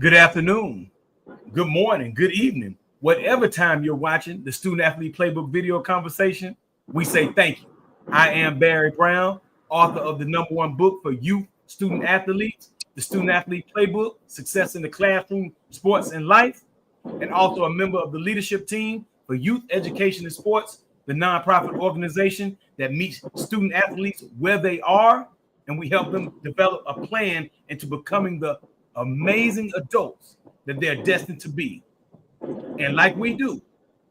Good afternoon, good morning, good evening. Whatever time you're watching the Student Athlete Playbook video conversation, we say thank you. I am Barry Brown, author of the #1 book for youth student athletes, the Student Athlete Playbook, Success in the Classroom, Sports and Life, and also a member of the leadership team for Youth Education and Sports, the nonprofit organization that meets student athletes where they are, and we help them develop a plan into becoming the amazing adults that they're destined to be. And like we do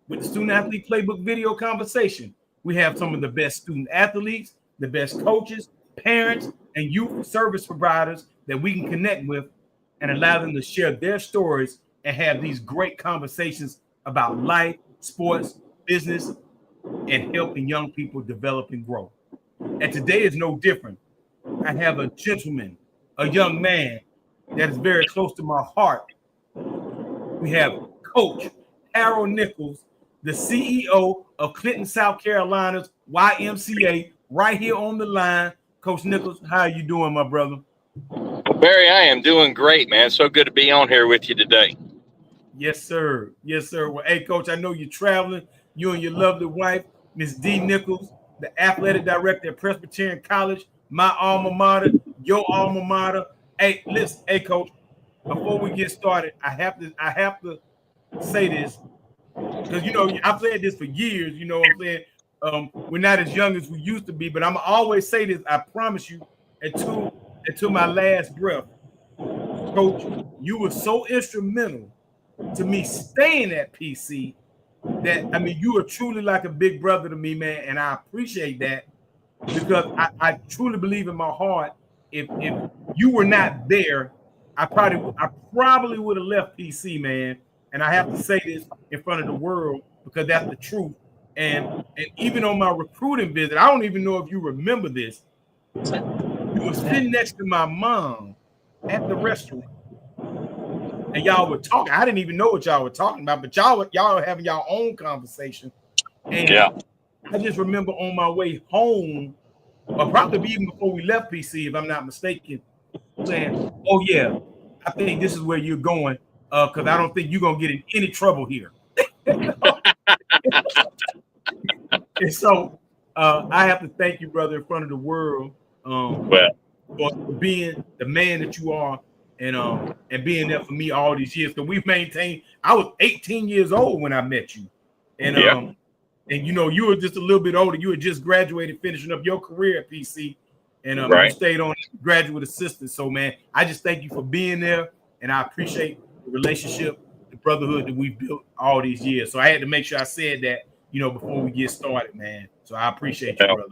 with the Student Athlete Playbook video conversation, we have some of the best student athletes, the best coaches, parents, and youth service providers that we can connect with and allow them to share their stories and have these great conversations about life, sports, business, and helping young people develop and grow. And today is no different. I have a gentleman, a young man that is very close to my heart. We have Coach Harold Nichols, the CEO of Clinton, South Carolina's YMCA, right here on the line. Coach Nichols, how are you doing, my brother? Well, Barry, I am doing great, man. So good to be on here with you today. Yes, sir. Yes, sir. Well, hey, Coach, I know you're traveling. You and your lovely wife, Miss D. Nichols, the athletic director at Presbyterian College, my alma mater, your alma mater. Hey, listen, hey, Coach, before we get started, I have to say this because I've said this for years. You know what I'm saying? We're not as young as we used to be, but I'm always say this. I promise you, until my last breath, Coach, you were so instrumental to me staying at PC that you are truly like a big brother to me, man, and I appreciate that because I truly believe in my heart. If you were not there, I probably would have left PC, man. And I have to say this in front of the world because that's the truth. And even on my recruiting visit, I don't even know if you remember this. You were sitting next to my mom at the restaurant, and y'all were talking. I didn't even know what y'all were talking about, but y'all were having y'all own conversation. And yeah. I just remember on my way home, or probably even before we left PC, if I'm not mistaken, saying, "Oh yeah, I think this is where you're going, because I don't think you're gonna get in any trouble here." And so I have to thank you, brother, in front of the world, for being the man that you are, and being there for me all these years. Because we've maintained. I was 18 years old when I met you, and you were just a little bit older. You had just graduated, finishing up your career at PC, and you stayed on graduate assistant. So, man, I just thank you for being there, and I appreciate the relationship, the brotherhood that we've built all these years. So I had to make sure I said that, before we get started, man. So I appreciate you, brother.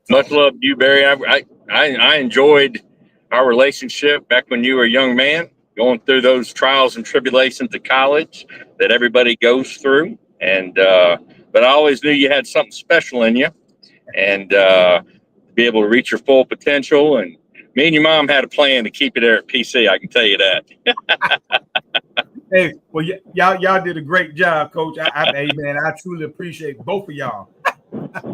Much love to you, Barry. I enjoyed our relationship back when you were a young man, going through those trials and tribulations of college that everybody goes through. And but I always knew you had something special in you, and to be able to reach your full potential. And me and your mom had a plan to keep you there at PC. I can tell you that. Hey, well, y'all did a great job, Coach. Hey, man, I truly appreciate both of y'all.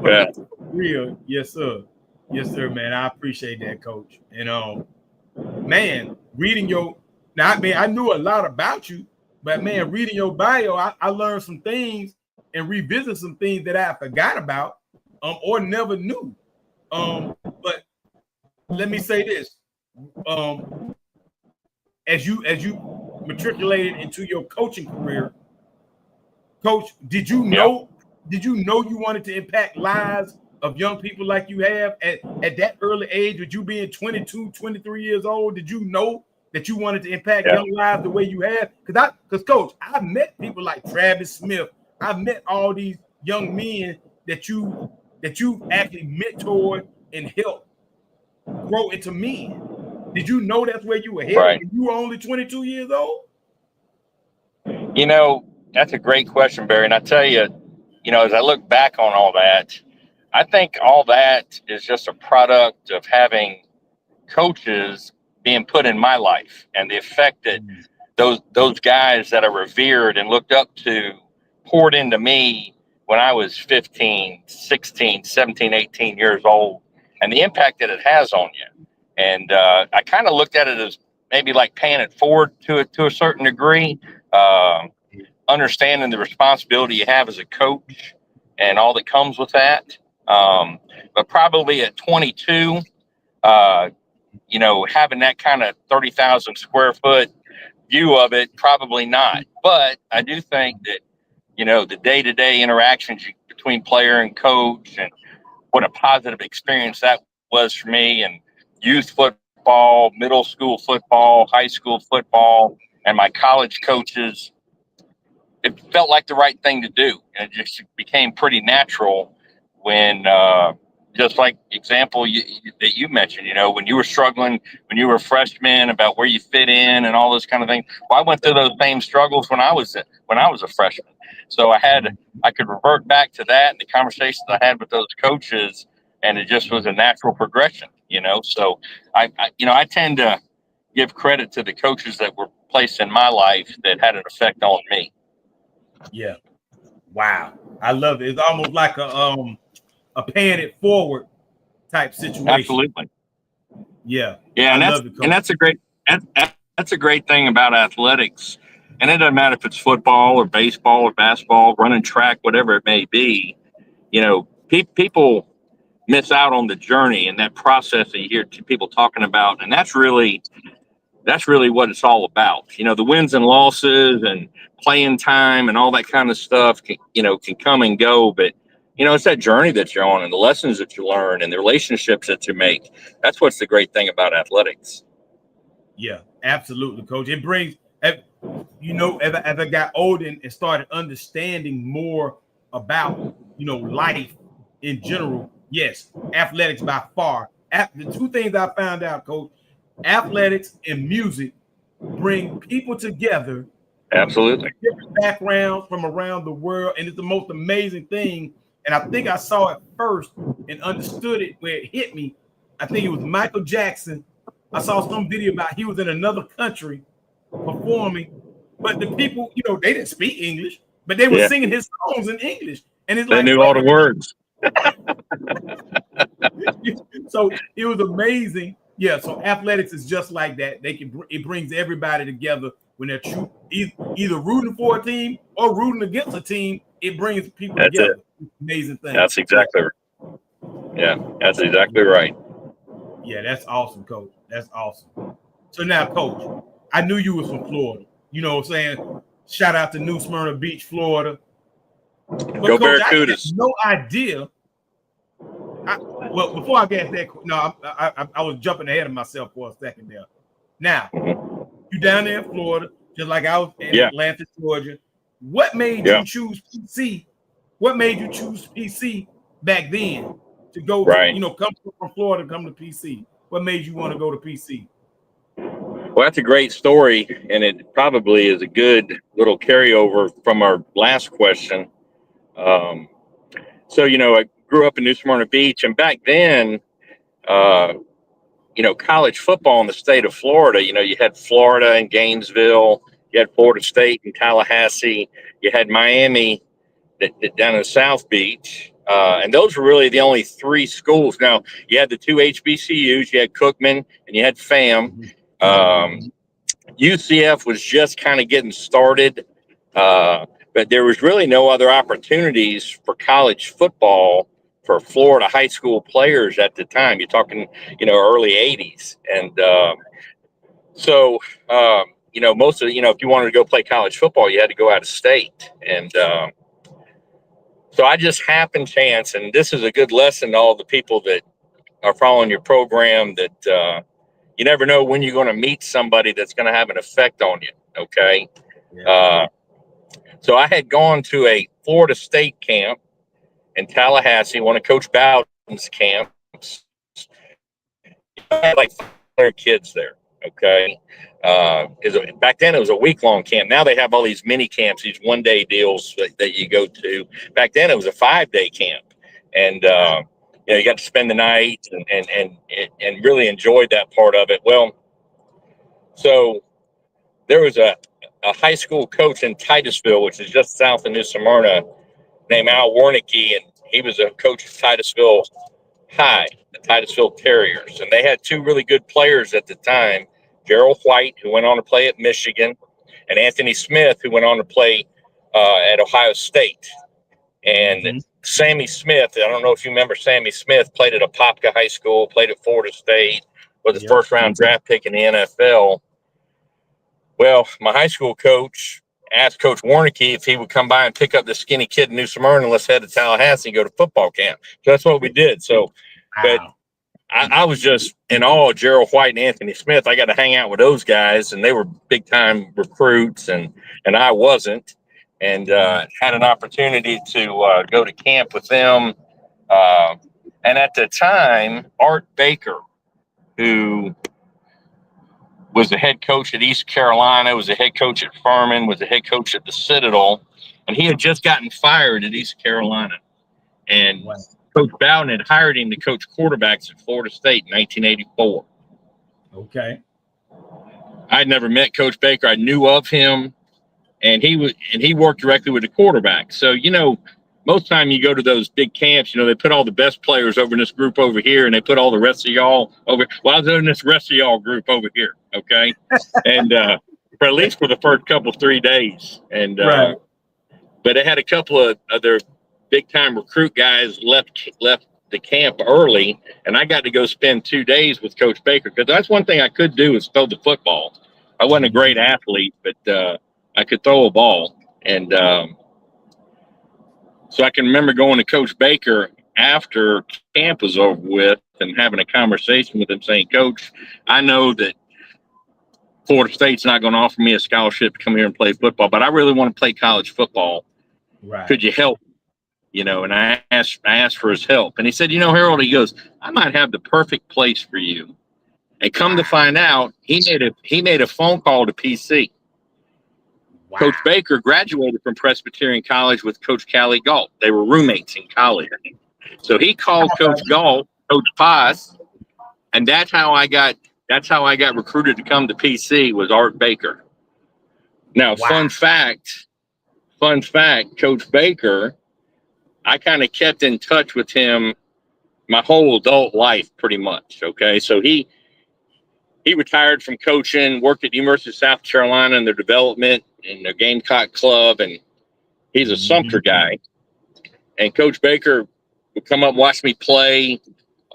Yeah. Real, yes, sir. Yes, sir, man. I appreciate that, Coach. And man, reading I knew a lot about you, but man, reading your bio, I learned some things and revisit some things that I forgot about, or never knew. But let me say this: as you matriculated into your coaching career, Coach, did you know you wanted to impact lives of young people like you have at that early age? With you being 22, 23 years old, did you know that you wanted to impact young lives the way you have? Because Coach, I've met people like Travis Smith. I've met all these young men that you actually mentored and helped grow into men. Did you know that's where you were headed when you were only 22 years old? That's a great question, Barry. And I tell you, as I look back on all that, I think all that is just a product of having coaches being put in my life, and the effect that those guys that I revered and looked up to poured into me when I was 15, 16, 17, 18 years old, and the impact that it has on you. And I kind of looked at it maybe like paying it forward to a certain degree, understanding the responsibility you have as a coach and all that comes with that. But probably at 22, having that kind of 30,000 square foot view of it, probably not. But I do think that, the day-to-day interactions between player and coach, and what a positive experience that was for me, and youth football, middle school football, high school football, and my college coaches, it felt like the right thing to do. And it just became pretty natural when, just like example that you mentioned, when you were struggling, when you were a freshman, about where you fit in and all those kind of things. Well, I went through those same struggles when I was a freshman. So I could revert back to that and the conversations I had with those coaches, and it just was a natural progression, So I tend to give credit to the coaches that were placed in my life that had an effect on me. Yeah. Wow. I love it. It's almost like a paying it forward type situation. Absolutely. Yeah. Yeah. And that's a great thing about athletics. And it doesn't matter if it's football or baseball or basketball, running track, whatever it may be. People miss out on the journey and that process that you hear people talking about. And that's really what it's all about. The wins and losses and playing time and all that kind of stuff can come and go. But, it's that journey that you're on and the lessons that you learn and the relationships that you make. That's what's the great thing about athletics. Yeah, absolutely, Coach. It brings, as I got older and started understanding more about, life in general. Yes, athletics by far. The two things I found out, Coach, athletics and music bring people together. Absolutely. Different backgrounds from around the world. And it's the most amazing thing. And I think I saw it first and understood it where it hit me. I think it was Michael Jackson. I saw some video about he was in another country performing, but the people, they didn't speak English, but they were singing his songs in English. And it's they like, knew all the words. So it was amazing. Yeah, so athletics is just like that. It brings everybody together when they're either rooting for a team or rooting against a team. It brings people together. It's amazing thing. That's exactly right. Yeah, that's exactly right. Yeah, that's awesome, Coach. That's awesome. So now, Coach, I knew you was from Florida. You know what I'm saying? Shout out to New Smyrna Beach, Florida. But Go Coach, Barracudas. I had no idea. Before I get that, no, I was jumping ahead of myself for a second there. Now, you down there in Florida, just like I was in Atlanta, Georgia. What made you choose PC? What made you choose PC back then to go to, come from Florida, come to PC? What made you want to go to PC? Well, that's a great story, and it probably is a good little carryover from our last question. So, I grew up in New Smyrna Beach, and back then, college football in the state of Florida, you had Florida and Gainesville, you had Florida State and Tallahassee, you had Miami down in South Beach. And those were really the only three schools. Now, you had the two HBCUs, you had Cookman and you had FAM. UCF was just kind of getting started, but there was really no other opportunities for college football for Florida high school players at the time. You're talking, early 80s. And so, most of, if you wanted to go play college football, you had to go out of state. And so I just happened chance, and this is a good lesson to all the people that are following your program, that you never know when you're going to meet somebody that's going to have an effect on you. Okay. Yeah. So I had gone to a Florida State camp in Tallahassee, one of Coach Bowden's camps. I had like 500 kids there. Okay. Back then it was a week-long camp. Now they have all these mini camps, these one-day deals that you go to. Back then it was a 5-day camp. And, you got to spend the night and really enjoyed that part of it. Well, so there was a high school coach in Titusville, which is just south of New Smyrna, named Al Warnicki, and he was a coach of Titusville High, the Titusville Terriers. And they had two really good players at the time, Gerald White, who went on to play at Michigan, and Anthony Smith, who went on to play at Ohio State. And Sammy Smith, I don't know if you remember Sammy Smith, played at Apopka High School, played at Florida State, was the first round draft pick in the NFL. Well, my high school coach asked Coach Warnicki if he would come by and pick up the skinny kid in New Smyrna and let's head to Tallahassee and go to football camp. So that's what we did. So, but I was just in awe of Gerald White and Anthony Smith. I got to hang out with those guys, and they were big time recruits, and I wasn't. And had an opportunity to go to camp with them. And at the time, Art Baker, who was the head coach at East Carolina, was the head coach at Furman, was the head coach at the Citadel, and he had just gotten fired at East Carolina. And Coach Bowden had hired him to coach quarterbacks at Florida State in 1984. Okay. I'd never met Coach Baker. I knew of him. And he worked directly with the quarterback. So, most time you go to those big camps, they put all the best players over in this group over here, and they put all the rest of y'all over. Well, I was in this rest of y'all group over here, okay? And for at least for the first 3 days. And but they had a couple of other big time recruit guys left the camp early, and I got to go spend 2 days with Coach Baker, because that's one thing I could do is throw the football. I wasn't a great athlete, but I could throw a ball. And so I can remember going to Coach Baker after camp was over with and having a conversation with him saying, Coach, I know that Florida State's not going to offer me a scholarship to come here and play football, but I really want to play college football. Right. Could you help? And I asked for his help. And he said, Harold, he goes, I might have the perfect place for you. And come to find out, he made a phone call to PC. Wow. Coach Baker graduated from Presbyterian College with Coach Callie Galt. They were roommates in college. So he called Coach Galt, Coach Paz, and that's how I got recruited to come to PC, was Art Baker. Now, fun fact, Coach Baker, I kind of kept in touch with him my whole adult life pretty much, okay? So he retired from coaching, worked at the University of South Carolina in their development in their Gamecock club, and he's a Sumter guy. And Coach Baker would come up and watch me play.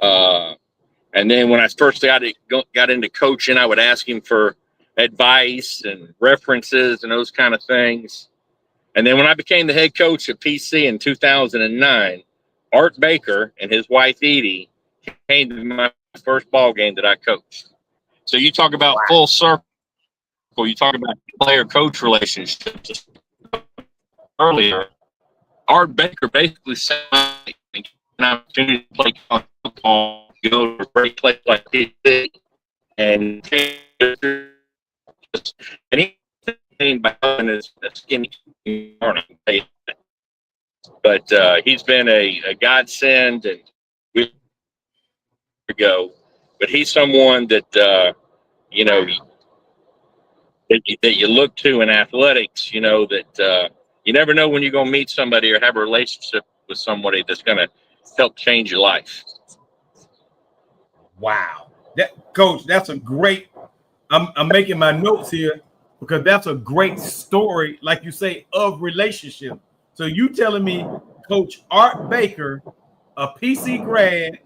And then when I first got into coaching, I would ask him for advice and references and those kind of things. And then when I became the head coach at PC in 2009, Art Baker and his wife Edie came to my first ball game that I coached. So you talk about full circle. You talk about player-coach relationships. Earlier, Art Baker basically said an opportunity to play college football, go to a great place like PC, and he came back in his skinny morning. But he's been a godsend, and we go. But he's someone that that you look to in athletics. That you never know when you're going to meet somebody or have a relationship with somebody that's going to help change your life. Wow, Coach, that's a great. I'm making my notes here because that's a great story, like you say, of relationship. So you telling me Coach Art Baker, a PC grad,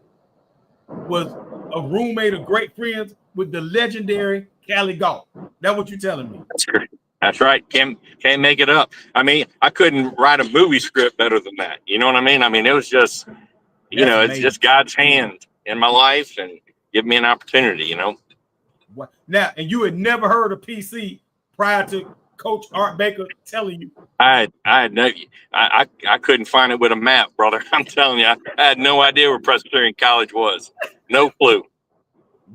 was a roommate of great friends with the legendary Callie Galt. That's what you're telling me. That's great. That's right. Can't make it up. I mean, I couldn't write a movie script better than that. You know what I mean? I mean, it was just, it's just God's hand in my life and give me an opportunity, Now, and you had never heard of PC prior to Coach Art Baker telling you? I couldn't find it with a map, brother. I'm telling you, I had no idea where Presbyterian College was. No clue.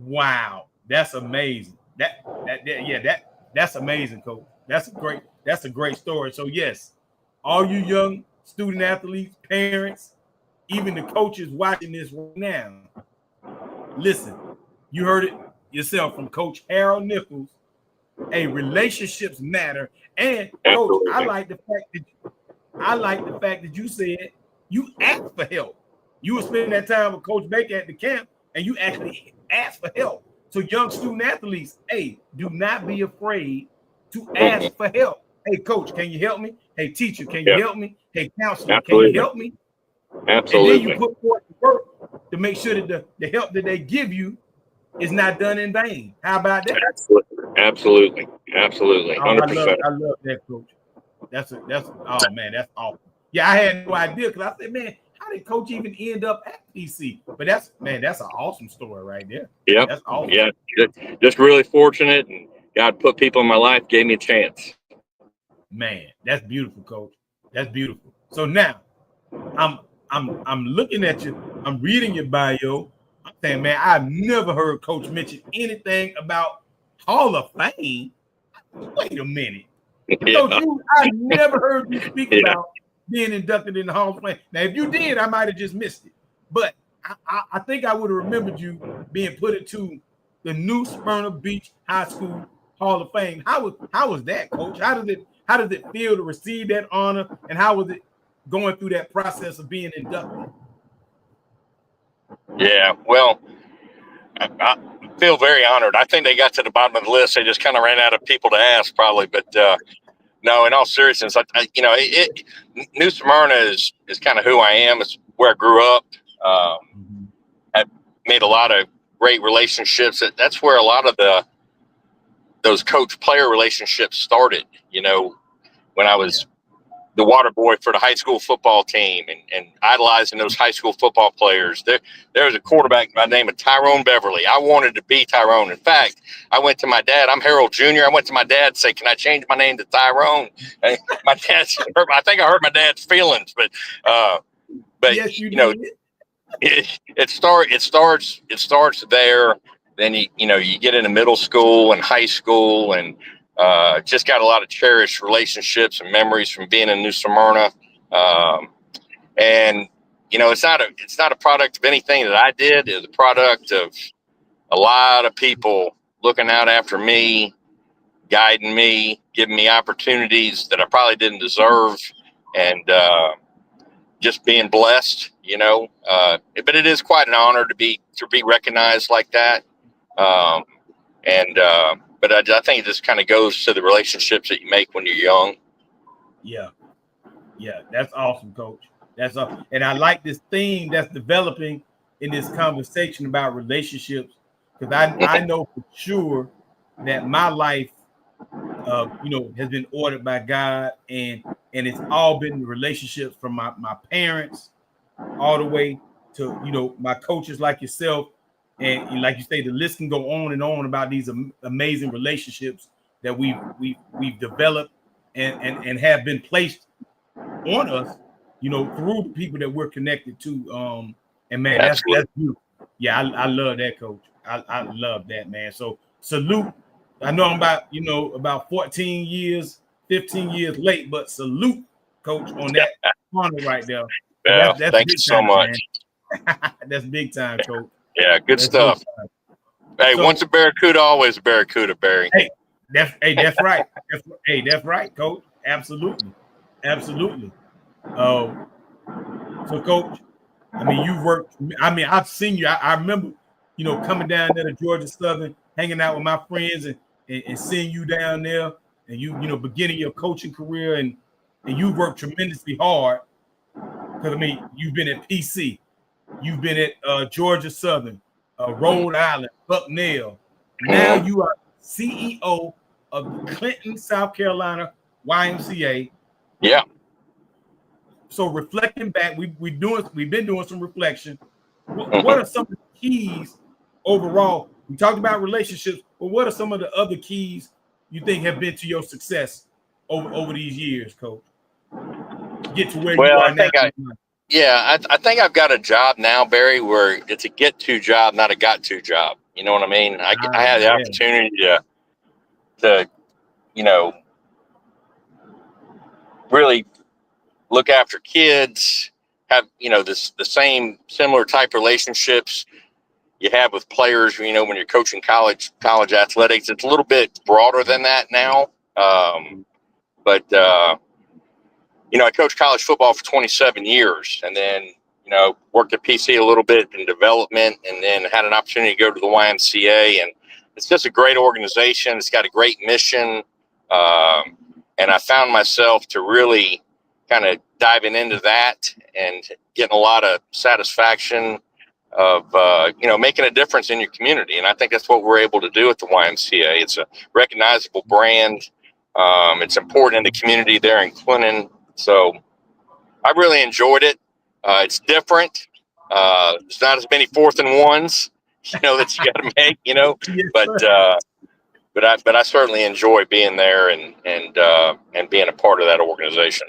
Wow, that's amazing. That's amazing, Coach. That's a great story. So yes, all you young student athletes, parents, even the coaches watching this right now, listen, you heard it yourself from Coach Harold Nichols. Relationships matter. And Coach, I like the fact that you said you asked for help. You were spending that time with Coach Baker at the camp, and you actually asked for help. So young student athletes, hey, do not be afraid to ask for help. Hey, coach, can you help me? Hey, teacher, can you help me? Hey, counselor, can you help me? Absolutely. And then you put forth the work to make sure that the help that they give you is not done in vain. How about that? Absolutely. Oh, 100%. I love that, coach. That's oh man, that's awesome. Yeah, I had no idea because I said, man, how did coach even end up at PC? But that's an awesome story right there. Yep. That's awesome. Yeah. Just really fortunate, and God put people in my life, gave me a chance. Man, that's beautiful, coach. That's beautiful. So now I'm looking at you, I'm reading your bio. I'm saying, man, I've never heard coach mention anything about Hall of Fame. Wait a minute. Yeah. Coach, I never heard you speak about being inducted in the Hall of Fame. Now, if you did, I might have just missed it. But I think I would have remembered you being put into the new Smyrna Beach High School Hall of Fame. How was that, coach? How does it feel to receive that honor? And how was it going through that process of being inducted? Yeah. Well, I feel very honored. I think they got to the bottom of the list. They just kind of ran out of people to ask, probably. But no, in all seriousness, New Smyrna is kind of who I am. It's where I grew up. I made a lot of great relationships. That's where a lot of those coach-player relationships started. When I was the water boy for the high school football team and idolizing those high school football players. There was a quarterback by the name of Tyrone Beverly. I wanted to be Tyrone. In fact, I went to my dad. I'm Harold Jr. I went to my dad and said, can I change my name to Tyrone? And my dad, I think I hurt my dad's feelings, but yes, you did. It starts there. Then you get into middle school and high school, and just got a lot of cherished relationships and memories from being in New Smyrna. And it's not a product of anything that I did. It's a product of a lot of people looking out after me, guiding me, giving me opportunities that I probably didn't deserve, and just being blessed. But it is quite an honor to be recognized like that. But I think it just kind of goes to the relationships that you make when you're young. Yeah, that's awesome, coach. That's awesome. And I like this theme that's developing in this conversation about relationships, because I know for sure that my life, has been ordered by God, and it's all been relationships from my parents all the way to my coaches like yourself, and like you say, the list can go on and on about these amazing relationships that we've developed and have been placed on us, through the people that we're connected to. And man, that's beautiful. Yeah, I love that, coach. I love that, man. So salute. I know I'm about 14 years, 15 years late, but salute, coach, on that honor right there. Yeah, that's thank you so much. That's big time, coach. Yeah, good stuff. Hey, once a Barracuda, always a Barracuda, Barry. Hey, that's right. That's right, coach. Absolutely. So, coach, you've worked. I've seen you. I remember, coming down there to Georgia Southern, hanging out with my friends, and seeing you down there, and you beginning your coaching career, and you worked tremendously hard. Because you've been at PC, you've been at Georgia Southern, Rhode Island, Bucknell. Now you are CEO of Clinton, South Carolina YMCA. Yeah. So reflecting back, we've been doing some reflection. What are some of the keys overall? We talked about relationships, but what are some of the other keys you think have been to your success over these years, coach? Get to where you are now. I think I've got a job now, Barry, where it's a get-to job, not a got-to job. You know what I mean? I had the opportunity to really look after kids, have the same similar type relationships you have with players. When you're coaching college athletics, it's a little bit broader than that now. But I coached college football for 27 years, and then worked at PC a little bit in development, and then had an opportunity to go to the YMCA, and it's just a great organization. It's got a great mission. And I found myself to really kind of diving into that and getting a lot of satisfaction of, making a difference in your community. And I think that's what we're able to do at the YMCA. It's a recognizable brand. It's important in the community there in Clinton. So I really enjoyed it. It's different. There's not as many 4th and 1s, that you got to make, Yes, but I certainly enjoy being there and being a part of that organization.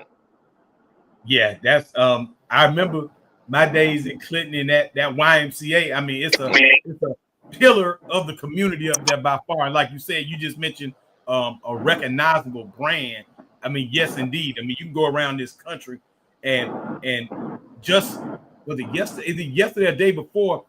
Yeah, that's I remember my days in Clinton and that YMCA. I mean, it's a pillar of the community up there by far. And like you said, you just mentioned a recognizable brand. I mean, yes, indeed. I mean, you can go around this country and just was it yesterday? Is it yesterday or the day before?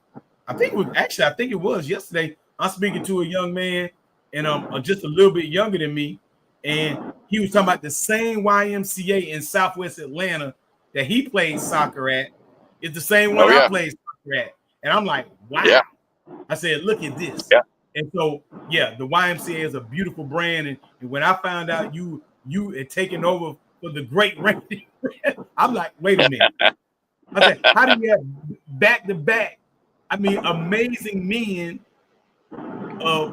I think it was yesterday. I'm speaking to a young man and just a little bit younger than me, and he was talking about the same YMCA in Southwest Atlanta that he played soccer at. It's the same one I played soccer at, and I'm like, wow. Yeah. I said, look at this. Yeah. And so, yeah, the YMCA is a beautiful brand, and when I found out you had taken over for the great Randy, I'm like, wait a minute. I said, how do you have back to back? I mean, amazing men of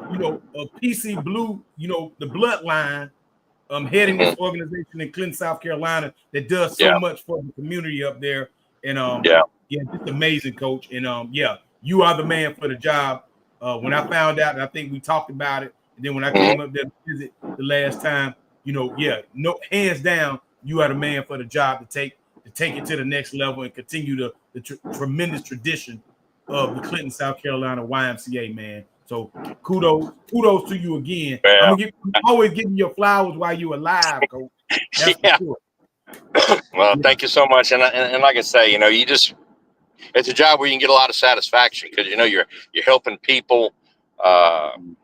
PC Blue, the bloodline, heading this organization in Clinton, South Carolina, that does so much for the community up there. And just amazing, Coach. And you are the man for the job. When I found out, and I think we talked about it, and then when I came up there to visit the last time, hands down, you are the man for the job to take it to the next level and continue the tremendous tradition of the Clinton, South Carolina YMCA, man. So kudos to you again. Yeah. I'm always giving you flowers while you're alive, Coach. That's for sure. Well, thank you so much. And like I say, it's a job where you can get a lot of satisfaction because you're helping people, from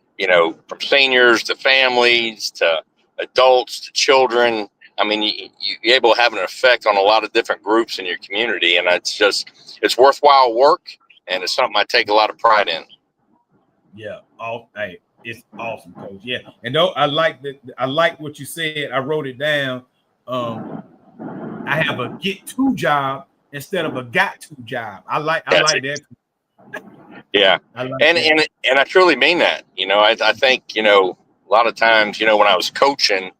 seniors to families to adults to children. I mean, you're able to have an effect on a lot of different groups in your community, and it's worthwhile work, and it's something I take a lot of pride in. Yeah, it's awesome, Coach. Yeah, and I like that. I like what you said. I wrote it down. I have a get to job instead of a got to job. I like that. Yeah, and I truly mean that. I think a lot of times, when I was coaching,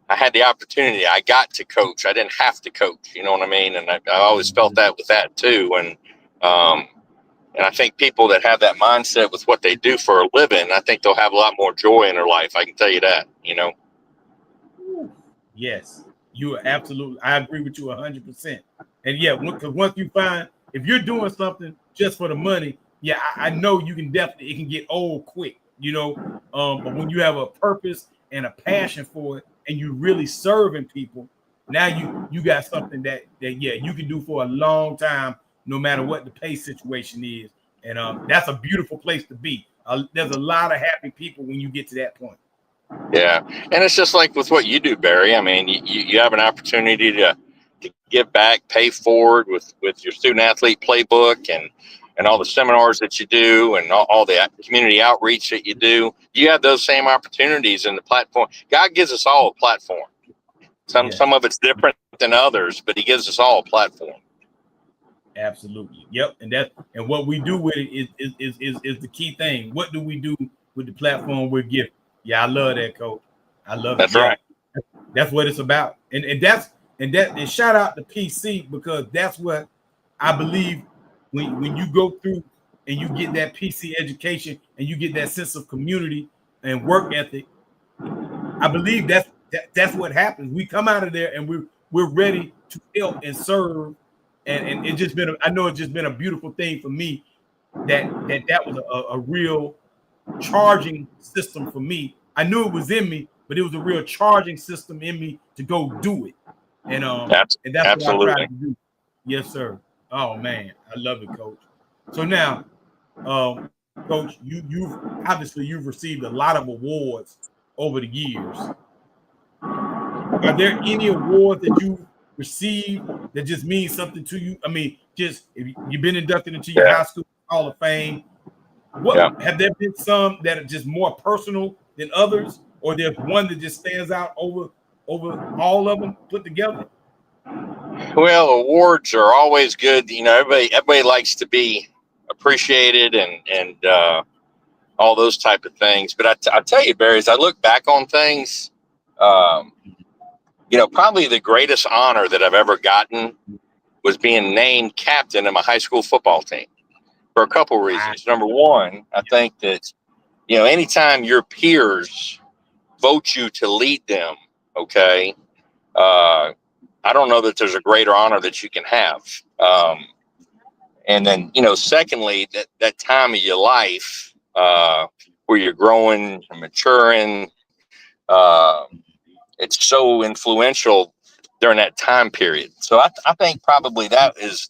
I had the opportunity. I got to coach. I didn't have to coach. You know what I mean? And I always felt that with that too. And I think people that have that mindset with what they do for a living, I think they'll have a lot more joy in their life. I can tell you that. Yes, you are absolutely. I agree with you 100%. And yeah, because once you find if you're doing something just for the money, yeah, I know you can definitely. It can get old quick. But when you have a purpose and a passion for it, and you really serving people, now you got something that you can do for a long time, no matter what the pay situation is. And that's a beautiful place to be. There's a lot of happy people when you get to that point. Yeah, and it's just like with what you do, Barry. I mean, you have an opportunity to give back, pay forward with your student athlete playbook and all the seminars that you do and all the community outreach that you do. You have those same opportunities in the platform. God gives us all a platform. Some of it's different than others, but he gives us all a platform. Absolutely. Yep. And what we do with it is the key thing. What do we do with the platform we're given? Yeah, I love that, Coach. I love it. That's right. That's what it's about. And shout out to PC, because that's what I believe when you go through and you get that PC education and you get that sense of community and work ethic. I believe that's what happens. We come out of there and we're ready to help and serve. And it's just been a beautiful thing for me that was a real charging system for me. I knew it was in me, but it was a real charging system in me to go do it. And that's absolutely what I try to do. Yes, sir. Oh man, I love it, Coach. So now, Coach, you've received a lot of awards over the years. Are there any awards that you received that just means something to you? I mean, just if you've been inducted into your high school Hall of Fame, What have there been some that are just more personal than others, or there's one that just stands out over all of them put together? Well, awards are always good. Everybody likes to be appreciated and all those type of things. But I tell you, Barry, as I look back on things, probably the greatest honor that I've ever gotten was being named captain of my high school football team for a couple of reasons. Number one, I think that, anytime your peers vote you to lead them, okay, I don't know that there's a greater honor that you can have. And then, secondly, that time of your life where you're growing and maturing, it's so influential during that time period. So I think probably that is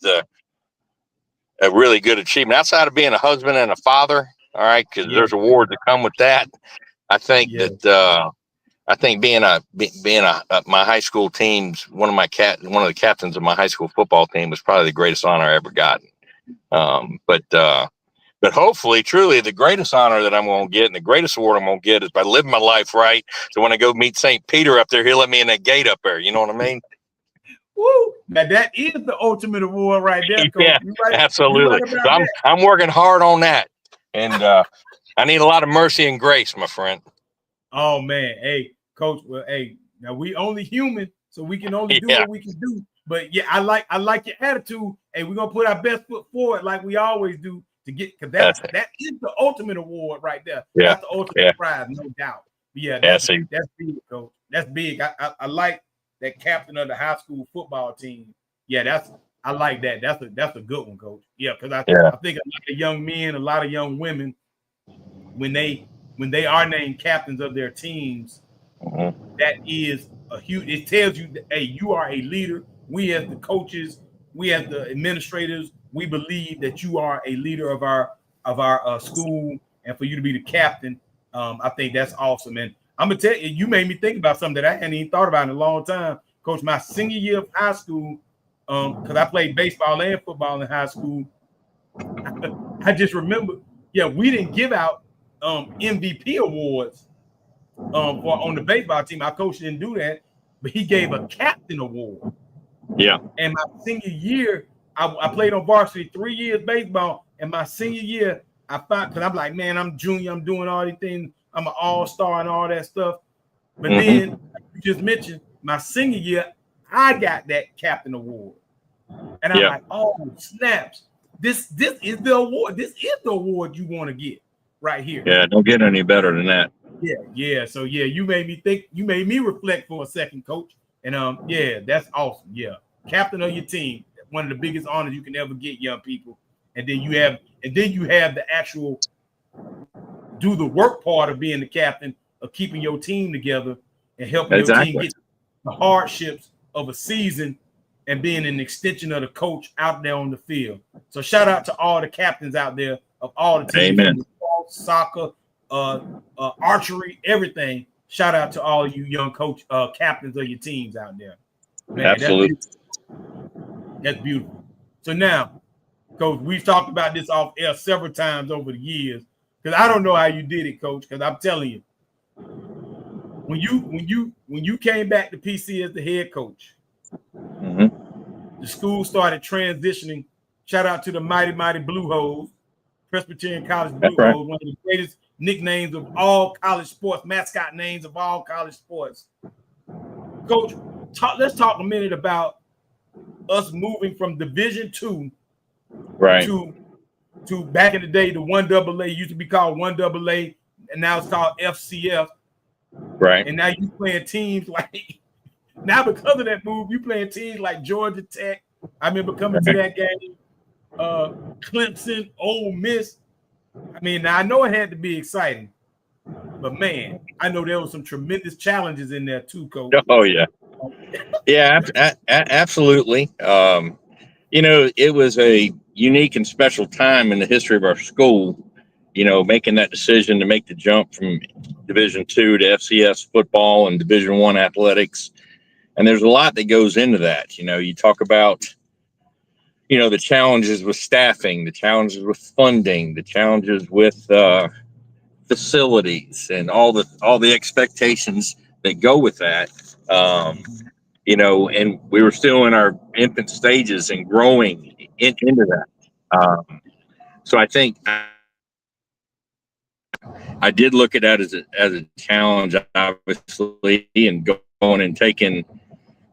a really good achievement outside of being a husband and a father. All right. Cause there's awards that come with that. I think that, I think being my high school team's one of the captains of my high school football team was probably the greatest honor I ever gotten. But hopefully, truly, the greatest honor that I'm going to get and the greatest award I'm going to get is by living my life right. So when I go meet St. Peter up there, he'll let me in that gate up there. You know what I mean? Woo! Now that is the ultimate award right there, Coach. Yeah, absolutely. So I'm working hard on that, and I need a lot of mercy and grace, my friend. Oh man, hey, Coach. Well, hey, now we only human, so we can only do what we can do. But yeah, I like your attitude. Hey, we're gonna put our best foot forward like we always do to get, because that is the ultimate award right there. Yeah. That's the ultimate prize, no doubt. But yeah, that's big, Coach. That's big. I like that captain of the high school football team. Yeah, I like that. That's a good one, Coach. Yeah, because I think a lot of young men, a lot of young women, when they are named captains of their teams, that is a huge. It tells you that, hey, you are a leader. We as the coaches, we as the administrators, we believe that you are a leader of our school, and for you to be the captain, I think that's awesome. And I'm gonna tell you, you made me think about something that I hadn't even thought about in a long time, Coach. My senior year of high school, because I played baseball and football in high school, I just remember, we didn't give out MVP awards on the baseball team. Our coach didn't do that, but he gave a captain award. Yeah. And my senior year, I played on varsity 3 years baseball. And my senior year, I found, because I'm like, man, I'm junior, I'm doing all these things, I'm an all-star and all that stuff. But then, like you just mentioned, my senior year, I got that captain award. And I'm like, oh, snaps. This is the award. This is the award you want to get right here. Yeah, don't get any better than that. Yeah. So you made me think, you made me reflect for a second, Coach. And that's awesome. Yeah. Captain of your team, one of the biggest honors you can ever get, young people. And then you have the actual do the work part of being the captain, of keeping your team together and helping your team get the hardships of a season and being an extension of the coach out there on the field. So shout out to all the captains out there of all the teams, from soccer, archery, everything. Shout out to all you young captains of your teams out there. Man, absolutely. That's beautiful. So now, Coach, we've talked about this off air several times over the years, because I don't know how you did it, Coach, because I'm telling you, when you came back to PC as the head coach, the school started transitioning. Shout out to the mighty Blue Hose, Presbyterian College Blue Hose, one of the greatest nicknames of all college sports, mascot names of all college sports. Coach, let's talk a minute about us moving from Division II to back in the day, the 1AA used to be called 1AA, and now it's called FCF. Right. And now you playing teams like, now because of that move, you playing teams like Georgia Tech. I remember coming to that game, Clemson, Ole Miss. I mean, now I know it had to be exciting, but man, I know there was some tremendous challenges in there too, Coach. Oh yeah. Yeah, absolutely. It was a unique and special time in the history of our school, making that decision to make the jump from Division II to FCS football and Division I athletics. And there's a lot that goes into that. You talk about, the challenges with staffing, the challenges with funding, the challenges with facilities, and all the expectations that go with that. And we were still in our infant stages and growing into that. So I think I did look at that as a challenge, obviously, and going and taking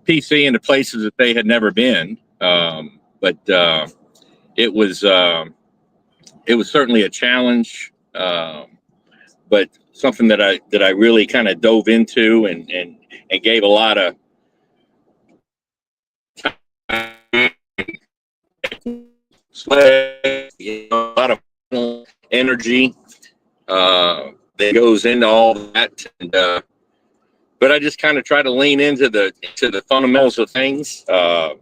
PC into places that they had never been. But it was certainly a challenge, but something that I really kind of dove into and gave a lot of sweat, a lot of energy that goes into all that. And but I just kind of try to lean into the fundamentals of things, of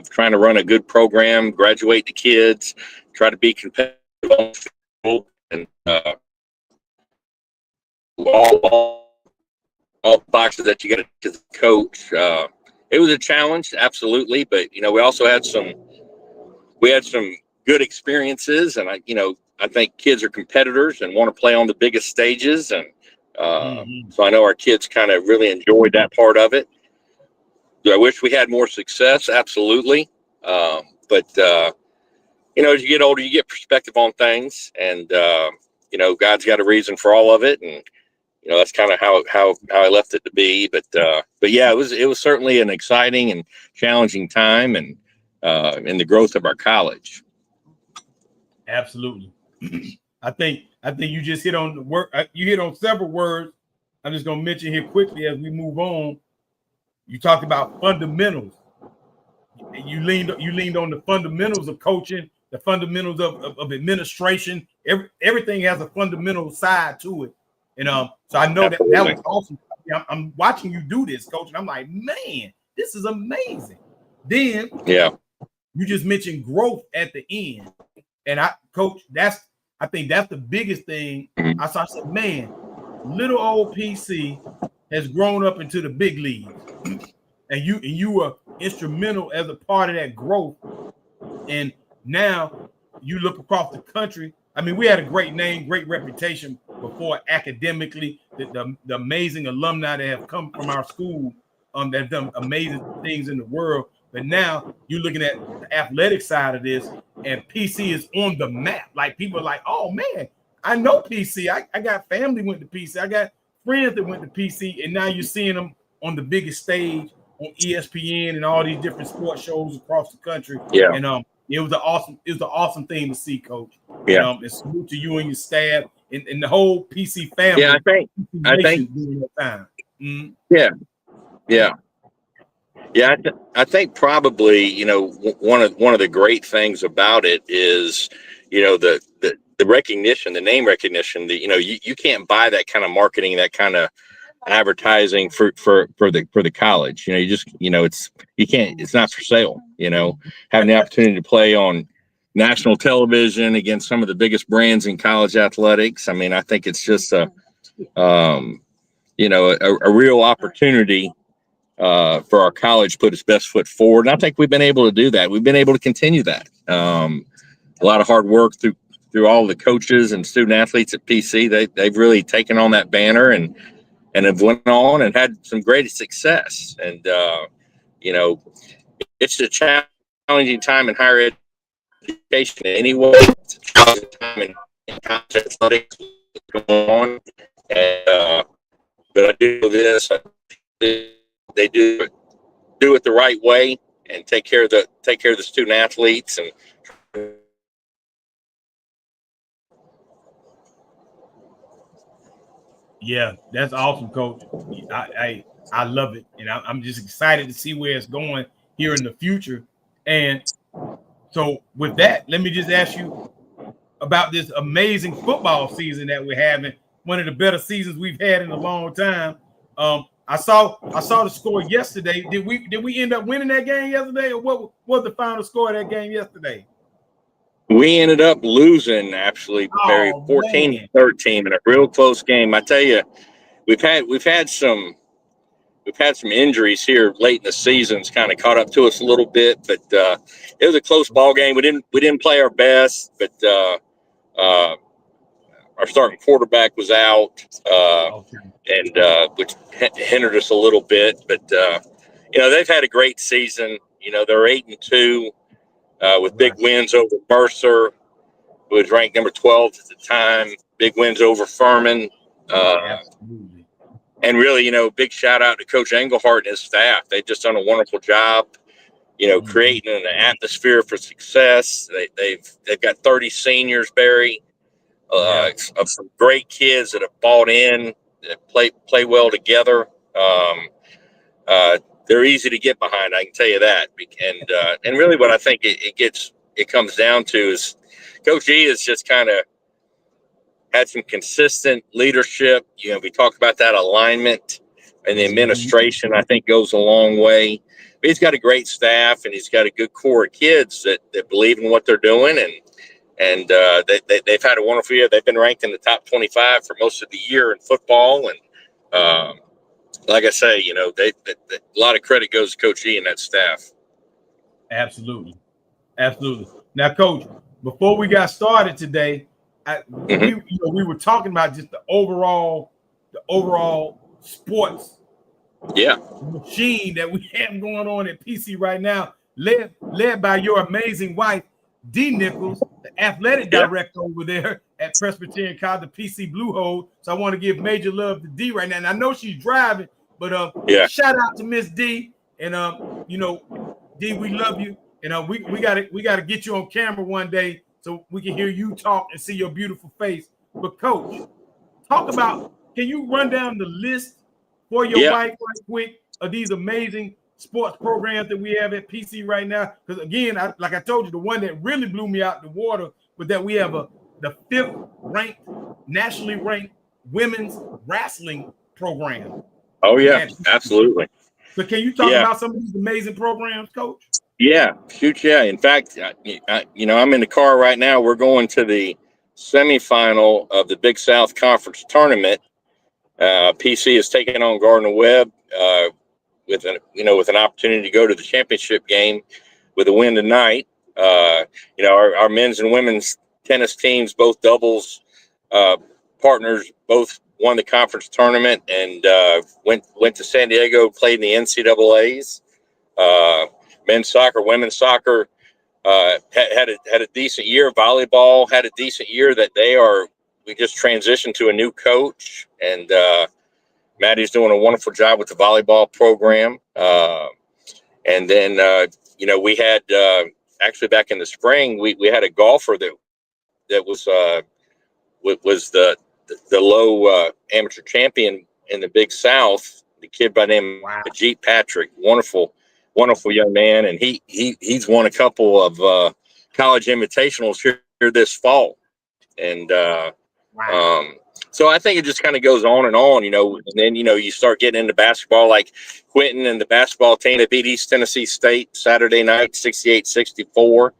trying to run a good program, graduate the kids, try to be competitive on the field, and all the boxes that you get to the coach. It was a challenge, absolutely, but we also had some good experiences, and I think kids are competitors and want to play on the biggest stages, and so I know our kids kind of really enjoyed that part of it. Do I wish we had more success? Absolutely. But as you get older, you get perspective on things, and God's got a reason for all of it, and that's kind of how I left it to be. But yeah, it was certainly an exciting and challenging time, and in the growth of our college. Absolutely. I think you just hit on the work. You hit on several words. I'm just going to mention here quickly as we move on. You talked about fundamentals. You leaned on the fundamentals of coaching, the fundamentals of administration. Everything has a fundamental side to it. And so I know that was awesome. I'm watching you do this, coach, and I'm like, man, this is amazing. Then you just mentioned growth at the end. And coach, I think that's the biggest thing. I said, man, little old PC has grown up into the big leagues, and you were instrumental as a part of that growth. And now you look across the country. I mean, we had a great name, great reputation before academically. The amazing alumni that have come from our school, that have done amazing things in the world. But now you're looking at the athletic side of this, and PC is on the map. Like, people are like, oh man, I know PC. I got family went to PC. I got friends that went to PC, and now you're seeing them on the biggest stage on ESPN and all these different sports shows across the country. Yeah. And it was an awesome thing to see, coach. Yeah. And salute to you and your staff and the whole PC family. Yeah, I think during that time. Mm-hmm. Yeah, I think probably one of the great things about it is the recognition, the name recognition. That you can't buy that kind of marketing, that kind of advertising for the college. You just it's not for sale. Having the opportunity to play on national television against some of the biggest brands in college athletics. I mean, I think it's just a real opportunity for our college to put its best foot forward. And I think we've been able to do that. We've been able to continue that. A lot of hard work through all the coaches and student athletes at PC. They've really taken on that banner and have went on and had some great success. And it's a challenging time in higher education anyway. It's a challenging time in college athletics going on. And but I do this. They do it the right way and take care of the student athletes. And yeah, that's awesome, coach. I love it, and I'm just excited to see where it's going here in the future. And so with that, let me just ask you about this amazing football season that we're having, one of the better seasons we've had in a long time. I saw the score yesterday. Did we end up winning that game yesterday, or what was the final score of that game yesterday? We ended up losing, actually, Barry, 14-13 in a real close game. I tell you, we've had some we've had some injuries here late in the season. It's kind of caught up to us a little bit, but it was a close ball game. We didn't play our best, but our starting quarterback was out, and which hindered us a little bit. But they've had a great season. They're 8-2 with big wins over Mercer, who was ranked number 12 at the time. Big wins over Furman. Absolutely. And really, big shout out to Coach Engelhardt and his staff. They've just done a wonderful job, creating an atmosphere for success. They've got 30 seniors, Barry, of some great kids that have bought in, that play well together. They're easy to get behind, I can tell you that. And really, what I think it comes down to is Coach E has just kind of had some consistent leadership. We talk about that alignment, and the administration, I think, goes a long way. But he's got a great staff, and he's got a good core of kids that believe in what they're doing, and they've had a wonderful year. They've been ranked in the top 25 for most of the year in football, and like I say, a lot of credit goes to Coach E and that staff. Absolutely. Now, Coach, before we got started today, we were talking about just the overall sports machine that we have going on at PC right now, led by your amazing wife, D. Nichols, the athletic director over there at Presbyterian College, the PC Blue Hole. So I want to give major love to D right now. And I know she's driving, but shout out to Miss D. And D, we love you. And we gotta get you on camera one day so we can hear you talk and see your beautiful face. But Coach, can you run down the list for your wife right quick of these amazing sports programs that we have at PC right now? Because again, like I told you, the one that really blew me out the water was that we have the 5th ranked, nationally ranked women's wrestling program. Oh yeah, absolutely. So can you talk about some of these amazing programs, Coach? Yeah, shoot, yeah. In fact, I'm in the car right now. We're going to the semifinal of the Big South Conference tournament. PC is taking on Gardner-Webb with an opportunity to go to the championship game with a win tonight. Our men's and women's tennis teams, both doubles partners, both won the conference tournament and went to San Diego, played in the NCAAs. Men's soccer, women's soccer had a decent year. Volleyball had a decent year. We just transitioned to a new coach, and Maddie's doing a wonderful job with the volleyball program. And then we had actually back in the spring we had a golfer that was the low amateur champion in the Big South. The kid by the name of Ajit Patrick, wonderful young man, and he's won a couple of college invitationals here this fall, and so I think it just kind of goes on, and then you start getting into basketball, like Quentin and the basketball team that beat East Tennessee State Saturday night 68-64,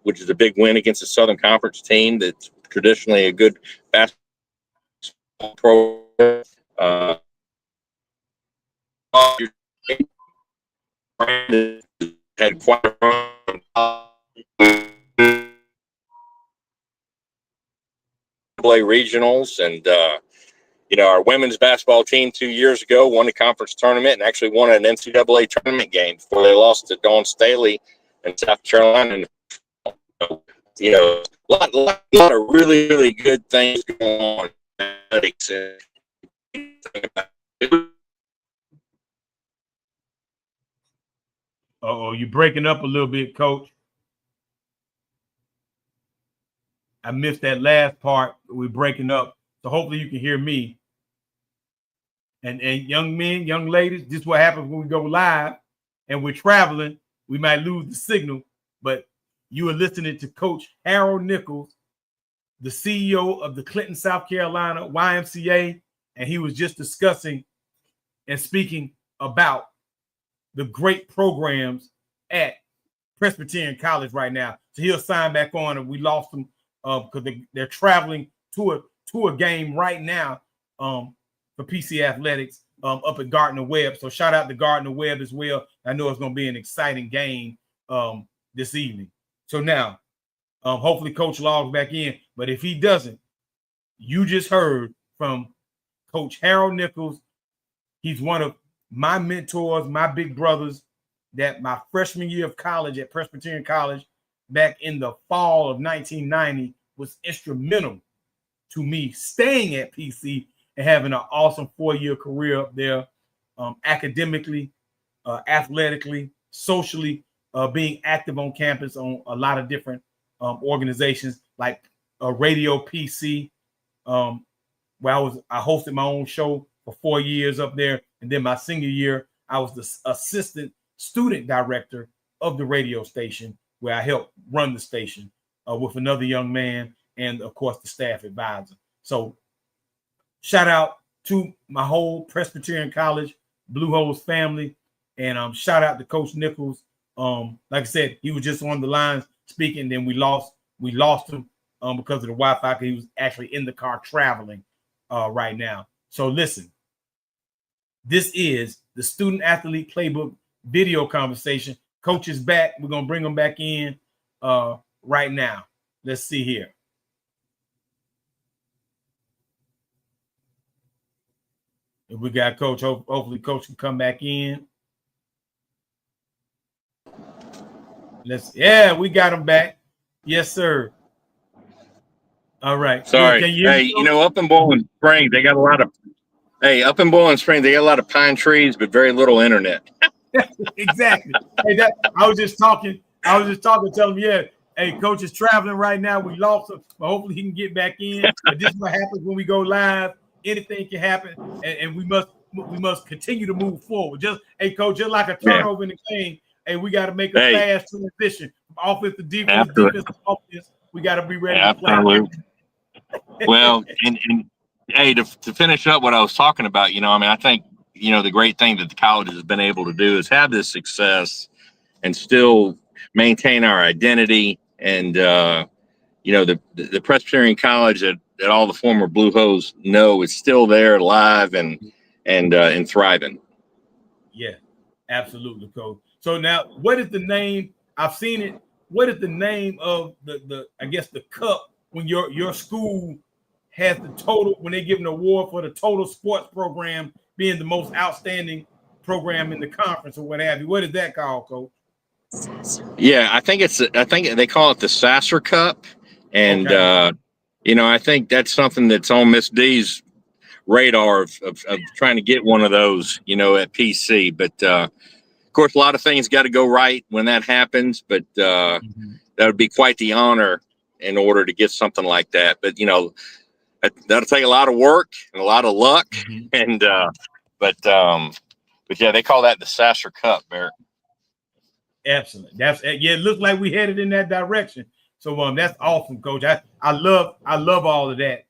which is a big win against the Southern Conference team that's traditionally a good basketball program. Had quite a run play regionals, and our women's basketball team 2 years ago won the conference tournament and actually won an NCAA tournament game before they lost to Dawn Staley in South Carolina. And, a lot of really, really good things going on. Oh, you're breaking up a little bit, Coach. I missed that last part. We're breaking up, so hopefully you can hear me. And young men, young ladies, this is what happens when we go live and we're traveling. We might lose the signal, but you are listening to Coach Harold Nichols, the CEO of the Clinton, South Carolina YMCA, and he was just discussing and speaking about the great programs at Presbyterian College right now. So he'll sign back on, and we lost him because they're traveling to a game right now for PC Athletics. up at Gardner Webb. So shout out to Gardner Webb as well. I know it's going to be an exciting game this evening. So now, hopefully Coach logs back in. But if he doesn't, you just heard from Coach Harold Nichols. He's one of my mentors, my big brothers, that my freshman year of college at Presbyterian College back in the fall of 1990 was instrumental to me staying at PC and having an awesome 4-year career up there, academically, athletically, socially, being active on campus on a lot of different organizations like Radio PC, where I hosted my own show for 4 years up there. And then my senior year, I was the assistant student director of the radio station, where I helped run the station with another young man and, of course, the staff advisor. So shout out to my whole Presbyterian College Blue Hose family, and shout out to Coach Nichols. Like I said, he was just on the lines speaking. Then we lost him because of the Wi-Fi, because he was actually in the car traveling right now. So listen, this is the Student Athlete Playbook video conversation. Coach is back. We're going to bring him back in right now. Let's see here. If we got Coach, hopefully Coach can come back in. We got him back. Yes, sir. All right. Sorry. Hey, up in Bowling Springs, they got a lot of pine trees, but very little internet. Exactly. Hey, I was just talking, telling him, hey, Coach is traveling right now. We lost him, but hopefully he can get back in. But this is what happens when we go live. Anything can happen, and we must continue to move forward. Hey, Coach, just like a turnover in the game, hey, we got to make a fast transition from offense to defense, defense to offense. We got to be ready to play. Well, and hey, to finish up what I was talking about, I think, the great thing that the college has been able to do is have this success and still maintain our identity. And, the Presbyterian College that all the former Blue Hose know is still there, alive and thriving. Yeah, absolutely, Coach. So now, what is the name? I've seen it. What is the name of the cup when your school has the total, when they give an award for the total sports program being the most outstanding program in the conference or what have you? What is that called, Coach? Yeah, I think they call it the Sasser Cup. And, I think that's something that's on Miss D's radar of trying to get one of those, at PC. But, of course, a lot of things got to go right when that happens. But that would be quite the honor in order to get something like that. But, that'll take a lot of work and a lot of luck. And but yeah, they call that the Sasser Cup, Barrett. Excellent. It looks like we headed in that direction. So that's awesome, Coach. I love all of that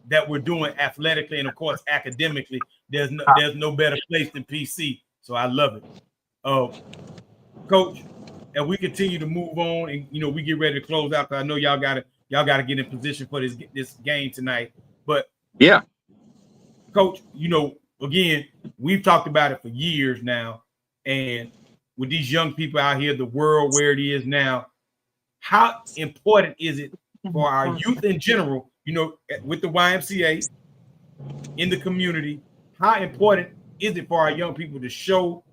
that we're doing athletically and of course academically. There's no better place than PC. So I love it. Coach, and we continue to move on and we get ready to close out, because I know y'all gotta get in position for this game tonight. But yeah, Coach, again, we've talked about it for years now, and with these young people out here, the world where it is now, how important is it for our youth in general, with the YMCA in the community, how important is it for our young people to show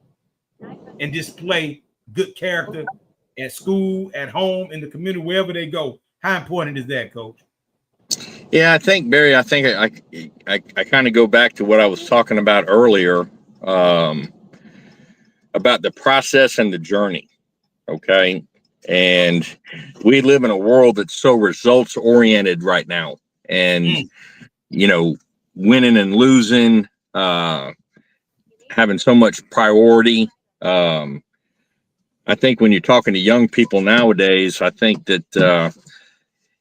and display good character at school, at home, in the community, wherever they go? How important is that, Coach? Yeah, I think, Barry, I kind of go back to what I was talking about earlier, about the process and the journey. Okay. And we live in a world that's so results oriented right now. And, winning and losing, having so much priority. I think when you're talking to young people nowadays, I think that,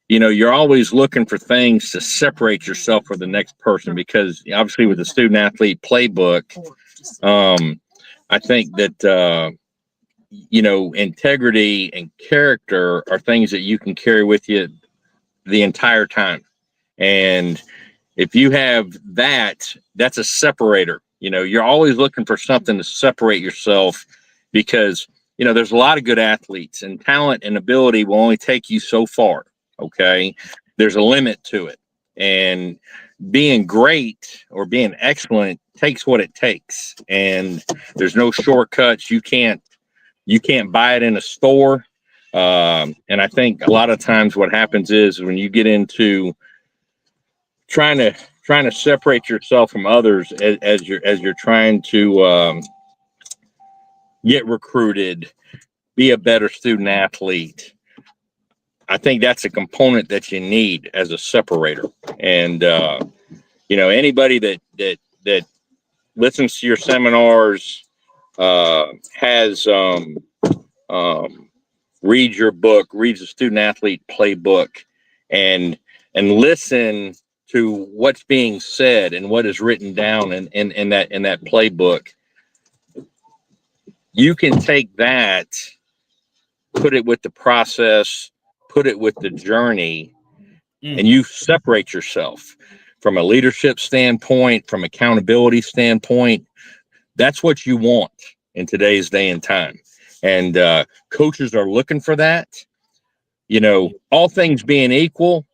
you're always looking for things to separate yourself from the next person, because obviously with the student athlete playbook, I think that, integrity and character are things that you can carry with you the entire time. And, if you have that, that's a separator. You know, you're always looking for something to separate yourself, because, you know, there's a lot of good athletes, and talent and ability will only take you so far. Okay. There's a limit to it. And being great or being excellent takes what it takes. And there's no shortcuts. You can't buy it in a store. And I think a lot of times what happens is when you get into trying to separate yourself from others as you're trying to get recruited, be a better student athlete, I think that's a component that you need as a separator. And you know, anybody that listens to your seminars, has reads your book, reads the student athlete playbook, and listen to what's being said and what is written down in that playbook. You can take that, put it with the process, put it with the journey, and you separate yourself from a leadership standpoint, from accountability standpoint. That's what you want in today's day and time. And coaches are looking for that. You know, all things being equal,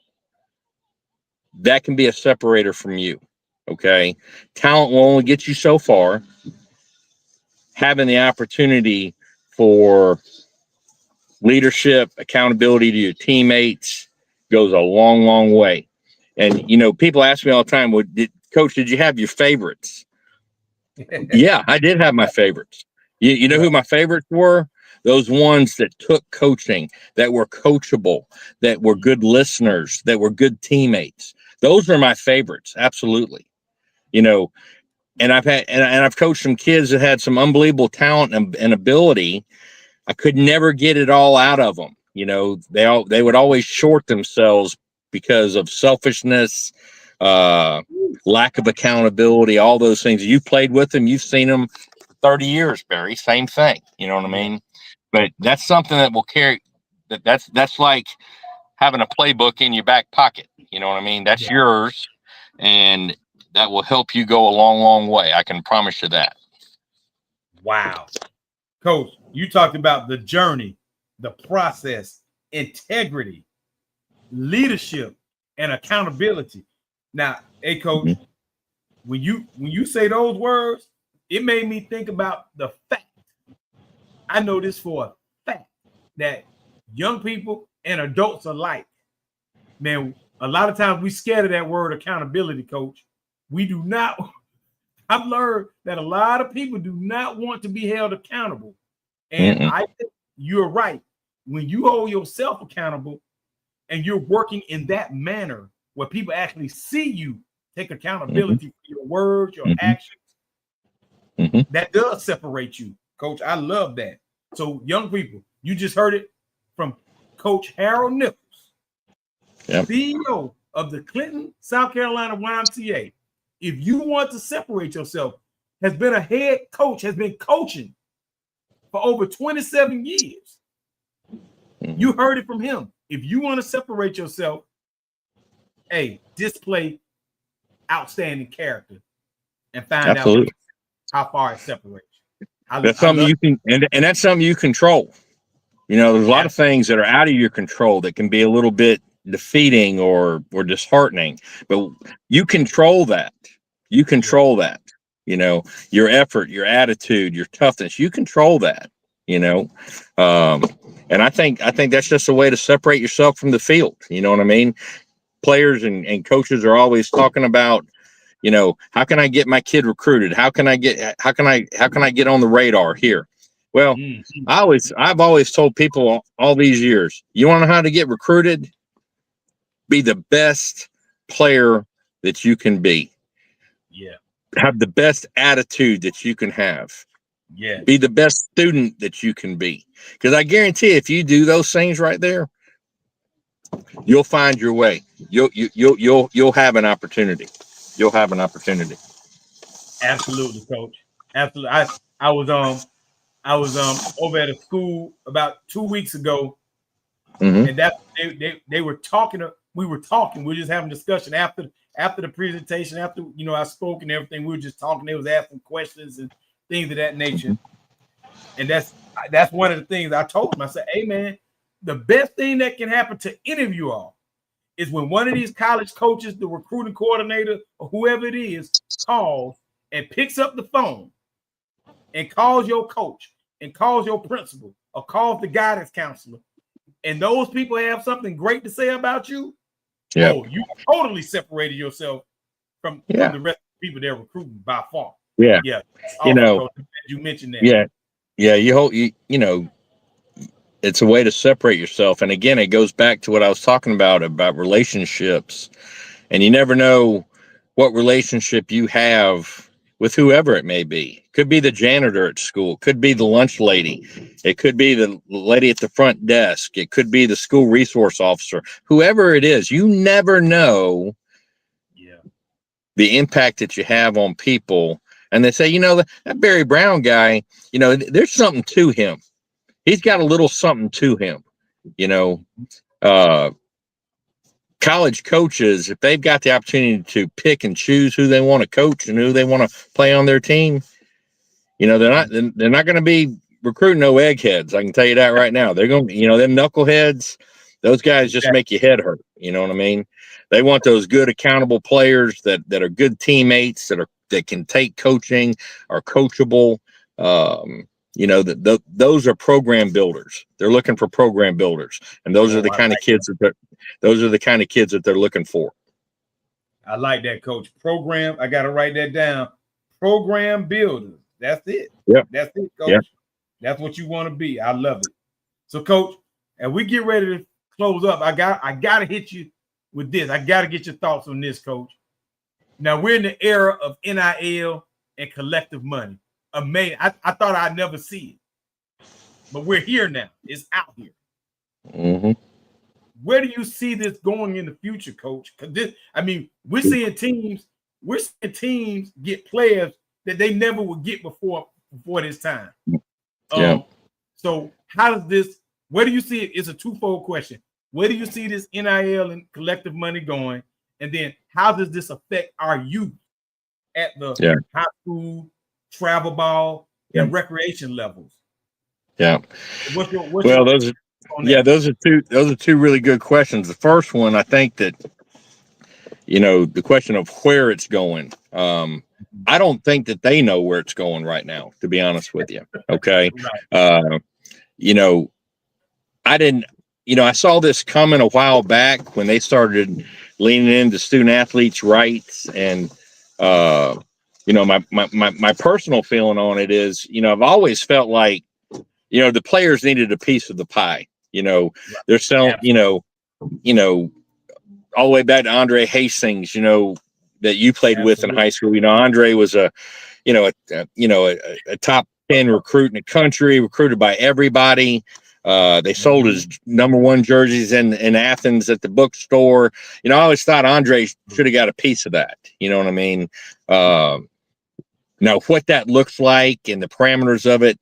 that can be a separator from you. Okay. Talent will only get you so far. Having the opportunity for leadership, accountability to your teammates goes a long, long way. And, you know, people ask me all the time, well, Coach, did you have your favorites? Yeah, I did have my favorites. You know who my favorites were? Those ones that took coaching, that were coachable, that were good listeners, that were good teammates. Those are my favorites. Absolutely. You know, and I've coached some kids that had some unbelievable talent and ability. I could never get it all out of them. You know, they would always short themselves because of selfishness, lack of accountability, all those things. You played with them, you've seen them for 30 years, Barry. Same thing. You know what I mean? But that's something that will carry. That's like having a playbook in your back pocket. You know what I mean? That's yours, and that will help you go a long, long way. I can promise you that. Wow. Coach, you talked about the journey, the process, integrity, leadership, and accountability. Now, hey, Coach, when you say those words, it made me think about the fact. I know this for a fact that young people and adults alike, man, a lot of times we scared of that word accountability, Coach. We do not. I've learned that a lot of people do not want to be held accountable. And I think you're right. When you hold yourself accountable and you're working in that manner where people actually see you take accountability for your words, your actions, that does separate you, Coach. I love that. So, young people, you just heard it from Coach Harold Nichols, CEO of the Clinton, South Carolina YMCA. If you want to separate yourself, has been a head coach, has been coaching for over 27 years. You heard it from him. If you want to separate yourself, hey, display outstanding character and find out how far it separates you. That's something you can, and that's something you control. You know, there's a lot of things that are out of your control that can be a little bit defeating or disheartening, but you control that. You control that. You know, your effort, your attitude, your toughness, you control that, you know. And I think that's just a way to separate yourself from the field. You know what I mean? Players and coaches are always talking about, you know, how can I get my kid recruited? How can I get on the radar here? Well, I've always told people all these years, you want to know how to get recruited? Be the best player that you can be. Yeah. Have the best attitude that you can have. Yeah. Be the best student that you can be. Because I guarantee if you do those things right there, you'll find your way. You'll have an opportunity. You'll have an opportunity. Absolutely, Coach. Absolutely. I was over at a school about 2 weeks ago, and that they were talking. we were talking. We were just having discussion after the presentation, after I spoke and everything. We were just talking. They was asking questions and things of that nature. And that's one of the things I told him. I said, hey man, the best thing that can happen to any of you all is when one of these college coaches, the recruiting coordinator, or whoever it is, calls and picks up the phone and calls your coach and calls your principal or calls the guidance counselor, and those people have something great to say about you. Yeah. Oh, you totally separated yourself from the rest of the people they're recruiting by far. Yeah. Yeah. Awesome, Coach. You mentioned that. Yeah. Yeah. It's a way to separate yourself. And again, it goes back to what I was talking about relationships. And you never know what relationship you have with whoever it may be. Could be the janitor at school, could be the lunch lady, it could be the lady at the front desk, it could be the school resource officer, whoever it is. You never know the impact that you have on people. And they say, that Barry Brown guy, there's something to him. He's got a little something to him, college coaches, if they've got the opportunity to pick and choose who they want to coach and who they want to play on their team, they're not going to be recruiting no eggheads. I can tell you that right now. They're going, them knuckleheads, those guys just make your head hurt. You know what I mean? They want those good, accountable players that are good teammates, that can take coaching, are coachable. Those are program builders. They're looking for program builders, and those are the kind of kids that they're looking for. I like that, Coach. Program. I got to write that down. Program builders. That's it. Yep. That's it, Coach. Yep. That's what you want to be. I love it. So, Coach, and we get ready to close up. I got to hit you with this. I got to get your thoughts on this, Coach. Now we're in the era of NIL and collective money. Amazing. I thought I'd never see it, but we're here now. It's out here. Mm-hmm. Where do you see this going in the future, Coach? Because we're seeing teams get players that they never would get before this time. So how does this? Where do you see it? It's a twofold question. Where do you see this NIL and collective money going? And then how does this affect our youth at the high school, travel ball, and recreation levels? Yeah. Those are two really good questions. The first one, I think that the question of where it's going. I don't think that they know where it's going right now, to be honest with you. Okay. Right. I didn't. I saw this coming a while back when they started leaning into student athletes' rights, and my personal feeling on it is, I've always felt like, the players needed a piece of the pie. They're selling, all the way back to Andre Hastings, that you played with in high school. Andre was a top 10 recruit in the country, recruited by everybody. They sold his number 1 jerseys in Athens at the bookstore. I always thought Andre should have got a piece of that. You know what I mean? Now what that looks like and the parameters of it,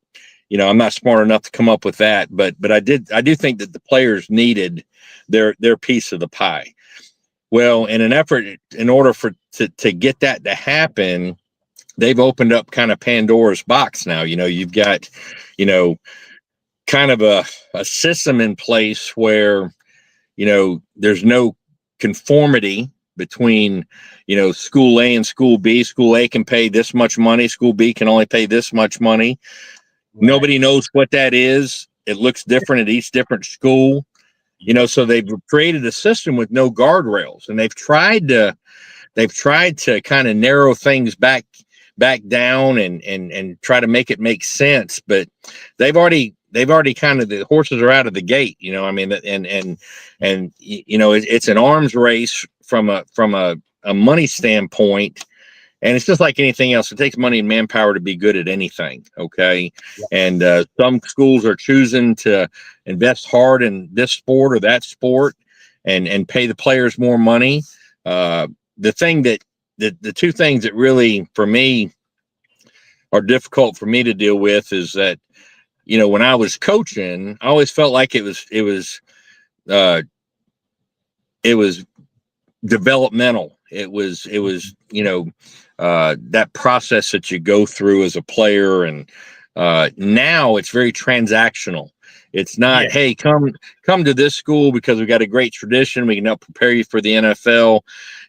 I'm not smart enough to come up with that, but I do think that the players needed their piece of the pie. Well, in order to get that to happen, they've opened up kind of Pandora's box now. You've got, kind of a system in place where, there's no conformity between, school A and school B. School A can pay this much money. School B can only pay this much money. Right. Nobody knows what that is. It looks different at each different school. So they've created a system with no guardrails, and they've tried to kind of narrow things back down and try to make it make sense. But they've already kind of, the horses are out of the gate, and it's an arms race from a money standpoint. And it's just like anything else. It takes money and manpower to be good at anything. Okay. Yeah. And some schools are choosing to invest hard in this sport or that sport and pay the players more money. The two things that really, for me, are difficult for me to deal with is that, when I was coaching, I always felt like it was it was developmental. It was that process that you go through as a player, and now it's very transactional. It's not, hey, come to this school because we've got a great tradition. We can help prepare you for the NFL.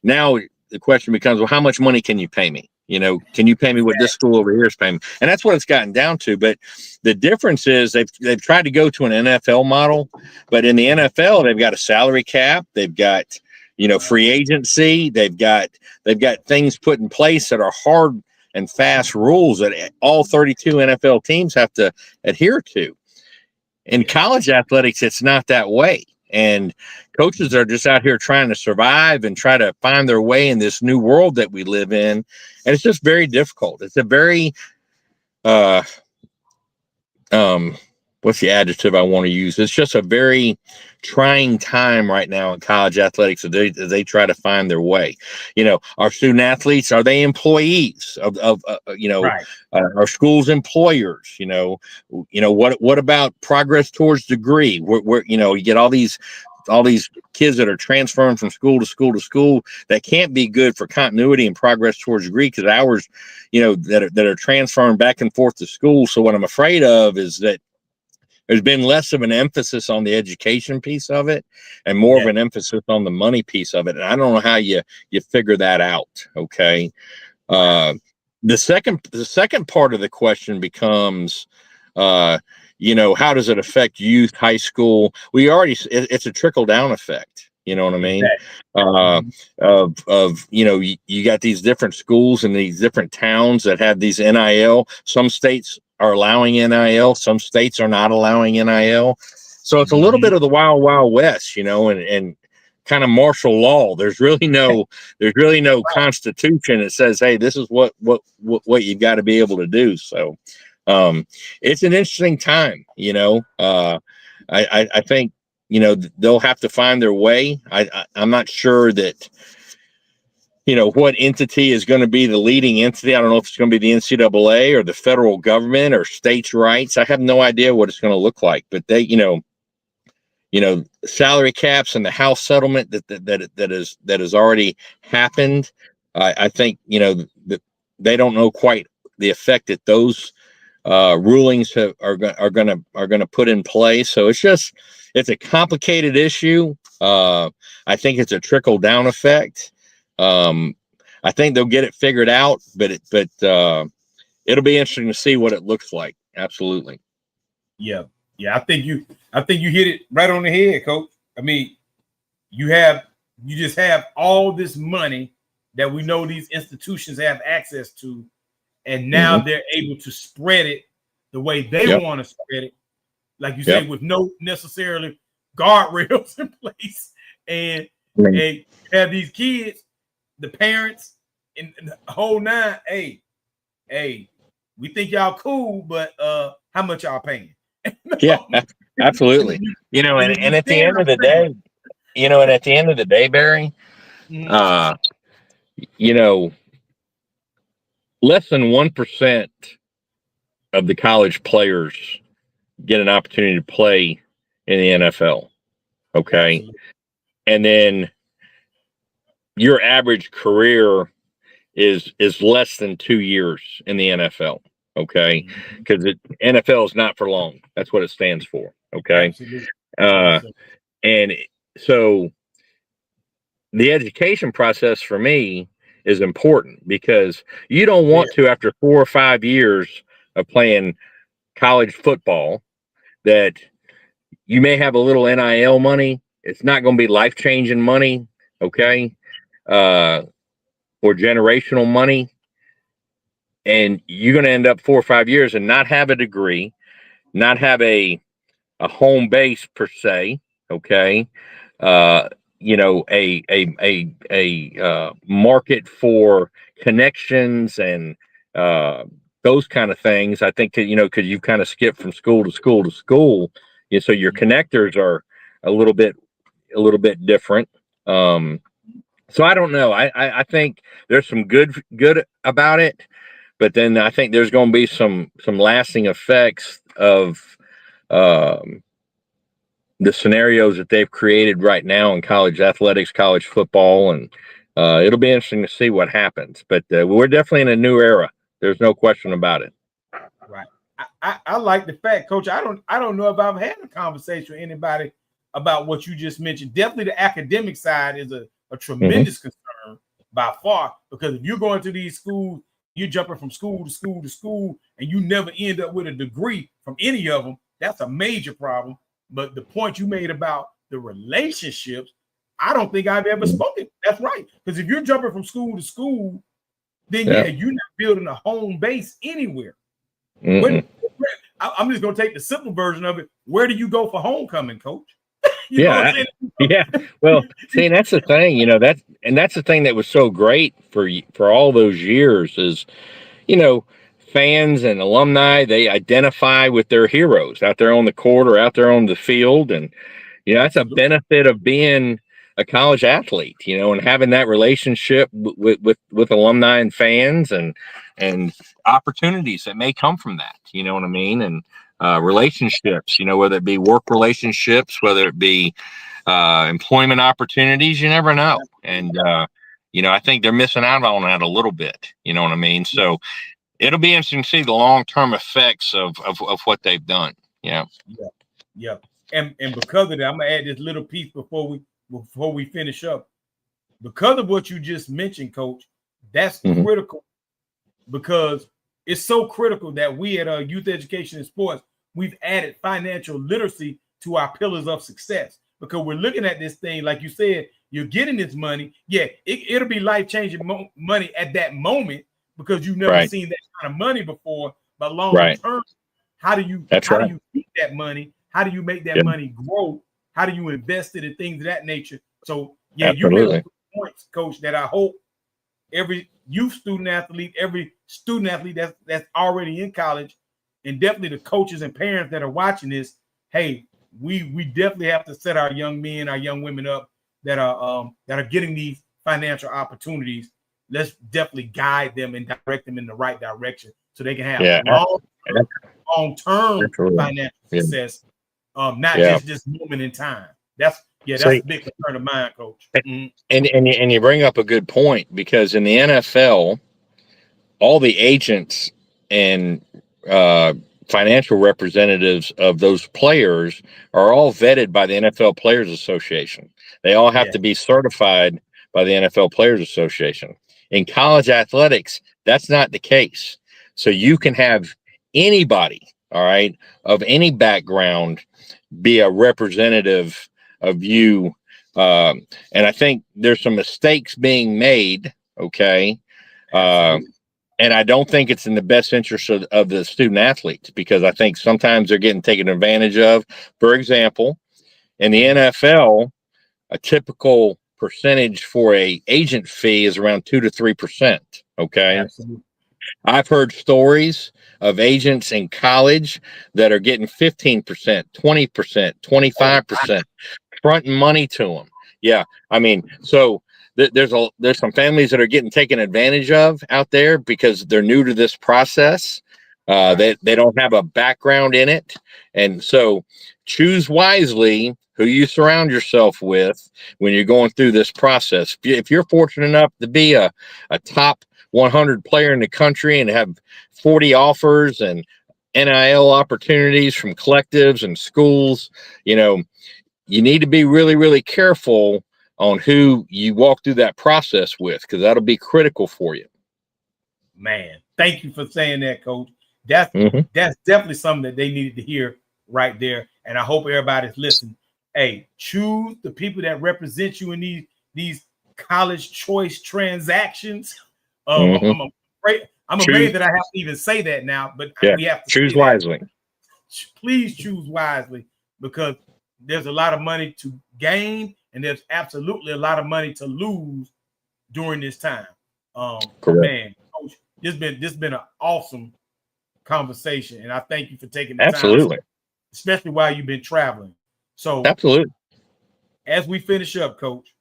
Now the question becomes, well, how much money can you pay me? Can you pay me what this school over here is paying me? And that's what it's gotten down to. But the difference is they've tried to go to an NFL model, but in the NFL they've got a salary cap. They've got free agency. They've got things put in place that are hard and fast rules that all 32 NFL teams have to adhere to. In college athletics, it's not that way. And coaches are just out here trying to survive and try to find their way in this new world that we live in. And it's just very difficult. It's a very, what's the adjective I want to use? It's just a very trying time right now in college athletics as they try to find their way. Our student athletes, are they employees of Right. Our school's employers? What about progress towards degree? Where you get all these kids that are transferring from school to school to school that can't be good for continuity and progress towards degree, because hours, that are transferring back and forth to school. So what I'm afraid of is that there's been less of an emphasis on the education piece of it and more of an emphasis on the money piece of it. And I don't know how you figure that out. Okay. The second part of the question becomes, how does it affect youth, high school? It's a trickle down effect. You know what I mean? You got these different schools and these different towns that have these NIL. Some states are allowing NIL. Some states are not allowing NIL. So it's a little bit of the wild, wild west, and kind of martial law. There's really no constitution that says, hey, this is what you've got to be able to do. So it's an interesting time. I think they'll have to find their way. I'm not sure that what entity is going to be the leading entity. I don't know if it's going to be the NCAA or the federal government or states' rights. I have no idea what it's going to look like. But they, salary caps and the House settlement that has already happened. I think that they don't know quite the effect that those rulings are going to put in place. So it's a complicated issue. I think it's a trickle down effect. I think they'll get it figured out, but it'll be interesting to see what it looks like. Absolutely. Yeah. I think you hit it right on the head, Coach. I mean, you just have all this money that we know these institutions have access to, and now they're able to spread it the way they want to spread it, like you say, with no necessarily guardrails in place, and have these kids, the parents, and the whole nine. Hey, we think y'all cool, but how much y'all paying? Yeah, absolutely. And at the end of the day, Barry, less than 1% of the college players get an opportunity to play in the NFL. Okay. Absolutely. And then your average career is less than 2 years in the NFL. Okay. Because NFL is not for long. That's what it stands for. Okay. And so the education process for me is important, because you don't want to, after 4 or 5 years of playing college football, that you may have a little NIL money. It's not going to be life-changing money, okay, or generational money. And you're going to end up 4 or 5 years and not have a degree, not have a home base per se, okay, a market for connections and those kind of things. I think that, because you kind of skip from school to school to school, so your connectors are a little bit different. So I don't know. I think there's some good about it, but then I think there's going to be some lasting effects of the scenarios that they've created right now in college athletics, college football, and it'll be interesting to see what happens. But we're definitely in a new era. There's no question about it. Right. I like the fact, Coach. I don't know if I've had a conversation with anybody about what you just mentioned. Definitely the academic side is a tremendous concern by far, because if you're going to these schools, you're jumping from school to school to school, and you never end up with a degree from any of them. That's a major problem. But the point you made about the relationships, I don't think I've ever spoken. That's right. Because if you're jumping from school to school, then you're not building a home base anywhere. I'm just going to take the simple version of it. Where do you go for homecoming, Coach? You know what I'm saying? Yeah. Well, see, that's the thing, that's the thing that was so great for all those years is, fans and alumni, they identify with their heroes out there on the court or out there on the field. And, that's a benefit of being a college athlete, and having that relationship with alumni and fans and opportunities that may come from that, you know what I mean? And relationships, whether it be work relationships, whether it be employment opportunities, you never know. And, I think they're missing out on that a little bit, you know what I mean? So it'll be interesting to see the long-term effects of what they've done. Yeah. And because of that, I'm gonna add this little piece before we finish up. Because of what you just mentioned, Coach, that's critical, because it's so critical that we at Youth Education and Sports, we've added financial literacy to our pillars of success, because we're looking at this thing, like you said, you're getting this money. Yeah, it'll be life-changing money at that moment, because you've never seen that kind of money before. But long term, how do you keep that money? How do you make that money grow? How do you invest it in things of that nature? So you made points, Coach, that I hope every youth student athlete, every student athlete that's already in college, and definitely the coaches and parents that are watching this, hey, we definitely have to set our young men, our young women up that are getting these financial opportunities. Let's definitely guide them and direct them in the right direction so they can have long-term financial success, not just this moment in time. That's a big concern of mine, Coach. And you bring up a good point, because in the NFL, all the agents and financial representatives of those players are all vetted by the NFL Players Association. They all have to be certified by the NFL Players Association. In college athletics, that's not the case. So you can have anybody, all right, of any background be a representative of you. And I think there's some mistakes being made, okay? And I don't think it's in the best interest of the student athletes, because I think sometimes they're getting taken advantage of. For example, in the NFL, a typical percentage for a agent fee is around 2 to 3%. Okay. Absolutely. I've heard stories of agents in college that are getting 15%, 20%, 25%, fronting money to them. Yeah. I mean, so there's some families that are getting taken advantage of out there because they're new to this process. They don't have a background in it. And so choose wisely who you surround yourself with when you're going through this process. If you're fortunate enough to be a top 100 player in the country and have 40 offers and NIL opportunities from collectives and schools, you need to be really, really careful on who you walk through that process with, because that'll be critical for you. Man, thank you for saying that, Coach. That's definitely something that they needed to hear right there. And I hope everybody's listening. Hey, choose the people that represent you in these college choice transactions. I'm amazed that I have to even say that now, but we have to choose wisely. Please choose wisely, because there's a lot of money to gain and there's absolutely a lot of money to lose during this time. Man, Coach, this been an awesome conversation, and I thank you for taking the time, especially while you've been traveling. So as we finish up, Coach,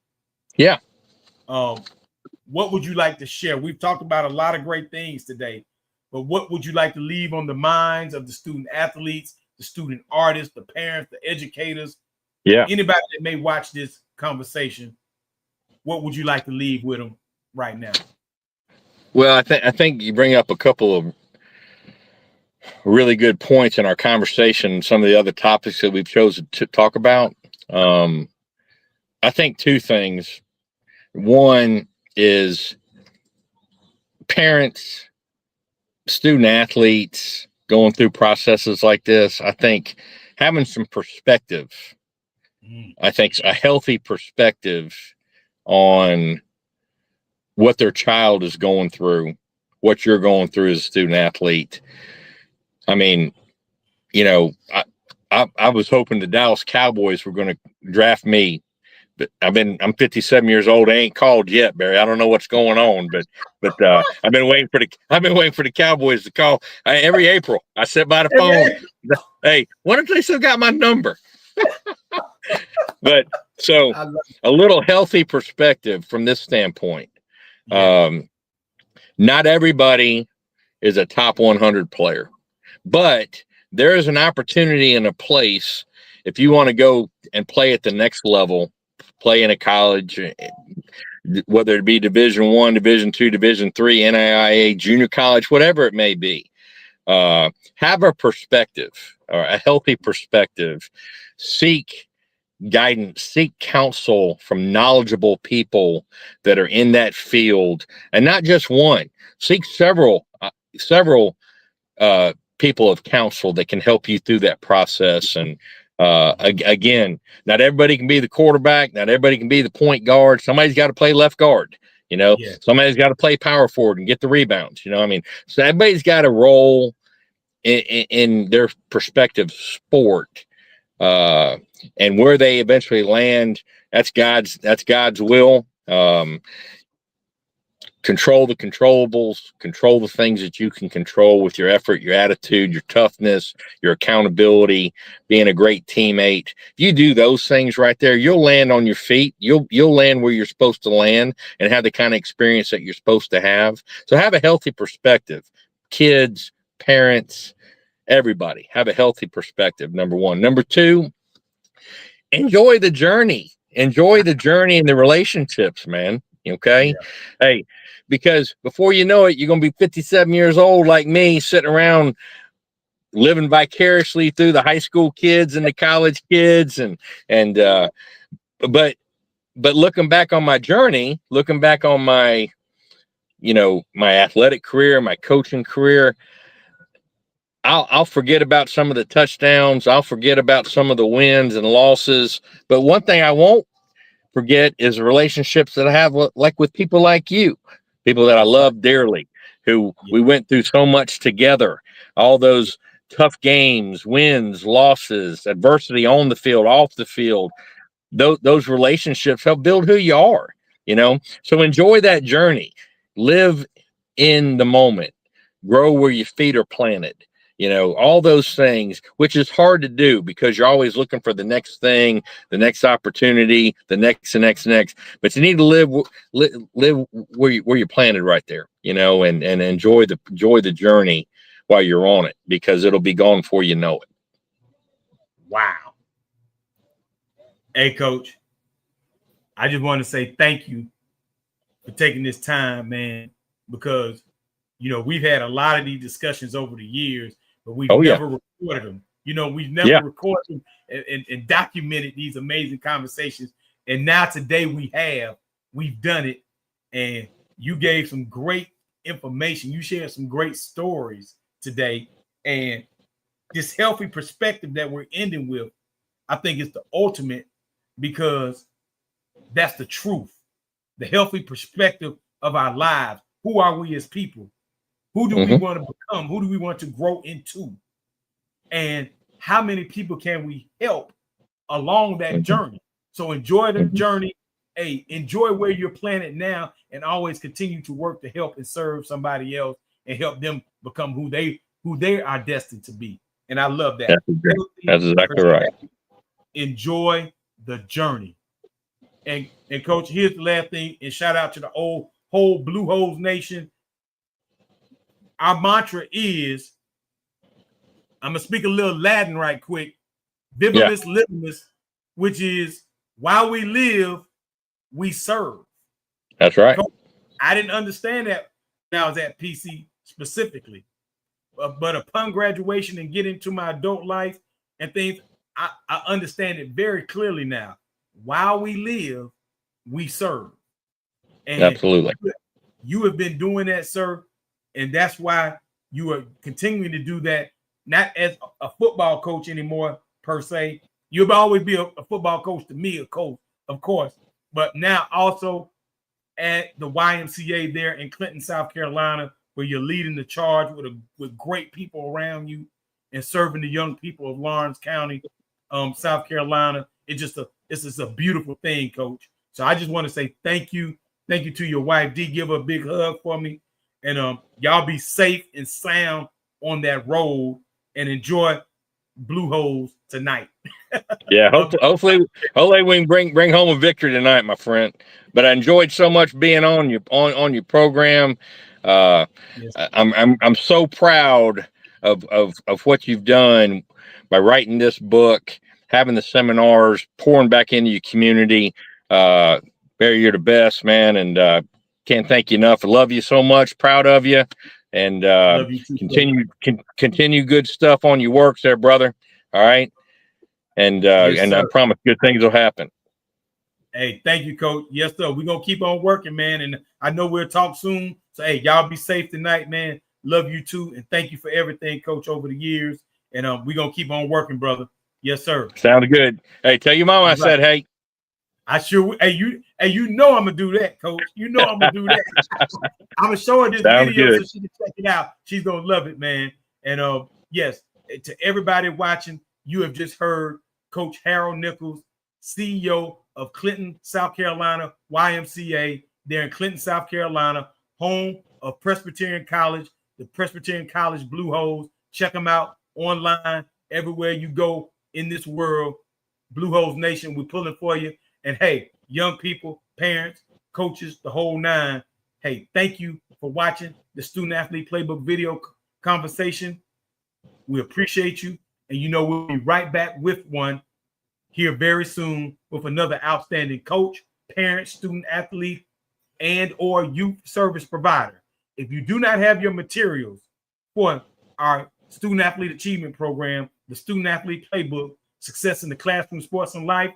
what would you like to share? We've talked about a lot of great things today, but what would you like to leave on the minds of the student athletes, the student artists, the parents, the educators, Yeah. Anybody that may watch this conversation, what would you like to leave with them right now? Well, I think you bring up a couple of really good points in our conversation. Some of the other topics that we've chosen to talk about. I think two things. One is parents, student athletes going through processes like this. I think having some perspective. I think a healthy perspective on what their child is going through, what you're going through as a student athlete. I mean, you know, I was hoping the Dallas Cowboys were going to draft me, but I'm 57 years old. I ain't called yet, Barry. I don't know what's going on, but I've been waiting for the Cowboys to call. Every April I sit by the phone. Hey, why don't they still got my number? But so a little healthy perspective from this standpoint. Not everybody is a top 100 player, but there is an opportunity and a place if you want to go and play at the next level, play in a college, whether it be Division I, Division II, Division III, NAIA, junior college, whatever it may be. Have a perspective or a healthy perspective. Seek guidance, seek counsel from knowledgeable people that are in that field, and not just one. Seek several people of counsel that can help you through that process. And again, not everybody can be the quarterback, not everybody can be the point guard. Somebody's got to play left guard. Somebody's got to play power forward and get the rebounds. I mean, so everybody's got a role in their prospective sport. And where they eventually land, that's God's will. Control the controllables, control the things that you can control with your effort, your attitude, your toughness, your accountability, being a great teammate. If you do those things right there, you'll land on your feet. You'll land where you're supposed to land and have the kind of experience that you're supposed to have. So have a healthy perspective. Kids, parents, everybody have a healthy perspective. Number one. Number two, enjoy the journey. Enjoy the journey and the relationships, man. Okay. Yeah. Hey, because before you know it, you're going to be 57 years old like me, sitting around living vicariously through the high school kids and the college kids. But looking back on my journey, looking back on my athletic career, my coaching career, I'll forget about some of the touchdowns. I'll forget about some of the wins and losses. But one thing I won't forget is the relationships that I have with people like you, people that I love dearly, who we went through so much together, all those tough games, wins, losses, adversity on the field, off the field. Those relationships help build who you are, So enjoy that journey, live in the moment, grow where your feet are planted. All those things, which is hard to do because you're always looking for the next thing, the next opportunity, the next. But you need to live where you're planted right there, and enjoy the journey while you're on it, because it'll be gone before you know it. Wow. Hey, Coach, I just want to say thank you for taking this time, man, because we've had a lot of these discussions over the years, but we've never recorded them. We've never recorded them and documented these amazing conversations. And now today we've done it. And you gave some great information. You shared some great stories today. And this healthy perspective that we're ending with, I think is the ultimate, because that's the truth. The healthy perspective of our lives. Who are we as people? Who do we want to become? Who do we want to grow into? And how many people can we help along that journey? So enjoy the journey. Hey, enjoy where you're planted now, and always continue to work to help and serve somebody else and help them become who they are destined to be. And I love that. That's exactly right. Enjoy the journey. And Coach, here's the last thing, and shout out to the whole Blue Hose Nation. Our mantra is, I'm going to speak a little Latin right quick. Vivamus libimus which is while we live, we serve. That's right. I didn't understand that when I was at PC specifically. But upon graduation and getting to my adult life and things, I understand it very clearly now. While we live, we serve. And absolutely, you have been doing that, sir. And that's why you are continuing to do that, not as a football coach anymore, per se. You'll always be a football coach to me, a coach, of course. But now also at the YMCA there in Clinton, South Carolina, where you're leading the charge with great people around you and serving the young people of Lawrence County, South Carolina. It's just a beautiful thing, Coach. So I just want to say thank you. Thank you to your wife, D. Give her a big hug for me. And y'all be safe and sound on that road and enjoy Blue Holes tonight. Yeah, hopefully we can bring home a victory tonight, my friend. But I enjoyed so much being on your program. Yes. I'm so proud of what you've done by writing this book, having the seminars, pouring back into your community. Barry, you're the best, man, and can't thank you enough. I love you so much. Proud of you, and love you too, continue good stuff on your works there, brother. All right. And yes, and I promise good things will happen. Hey, thank you, Coach. Yes, sir. We're gonna keep on working, man. And I know we'll talk soon. So hey, y'all be safe tonight, man. Love you too. And thank you for everything, Coach, over the years. And we're gonna keep on working, brother. Yes, sir. Sounded good. Hey, tell your mom I said hey. I sure hey, you know I'm gonna do that, Coach. You know I'm gonna do that. I'm gonna show her this video so she can check it out. She's gonna love it, man. And yes, to everybody watching, you have just heard Coach Harold Nichols, CEO of Clinton, South Carolina, YMCA. They're in Clinton, South Carolina, home of Presbyterian College, the Presbyterian College Blue Holes. Check them out online, everywhere you go in this world. Blue Holes Nation, we're pulling for you. And hey, young people, parents, coaches, the whole nine. Hey, thank you for watching the Student Athlete Playbook video conversation. We appreciate you. And you know, we'll be right back with one here very soon with another outstanding coach, parent, student athlete, and or youth service provider. If you do not have your materials for our Student Athlete Achievement Program, the Student Athlete Playbook, Success in the Classroom, Sports, and Life,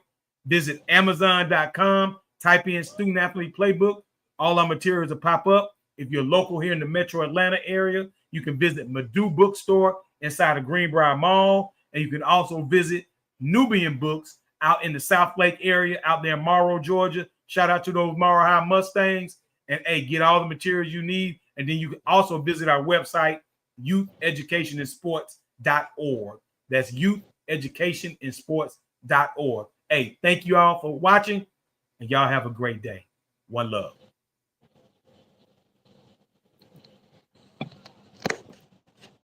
visit Amazon.com, type in Student Athlete Playbook. All our materials will pop up. If you're local here in the Metro Atlanta area, you can visit Madu Bookstore inside of Greenbrier Mall. And you can also visit Nubian Books out in the South Lake area, out there in Morrow, Georgia. Shout out to those Morrow High Mustangs. And hey, get all the materials you need. And then you can also visit our website, youtheducationandsports.org. That's youtheducationandsports.org. Hey, thank you all for watching, and y'all have a great day. One love.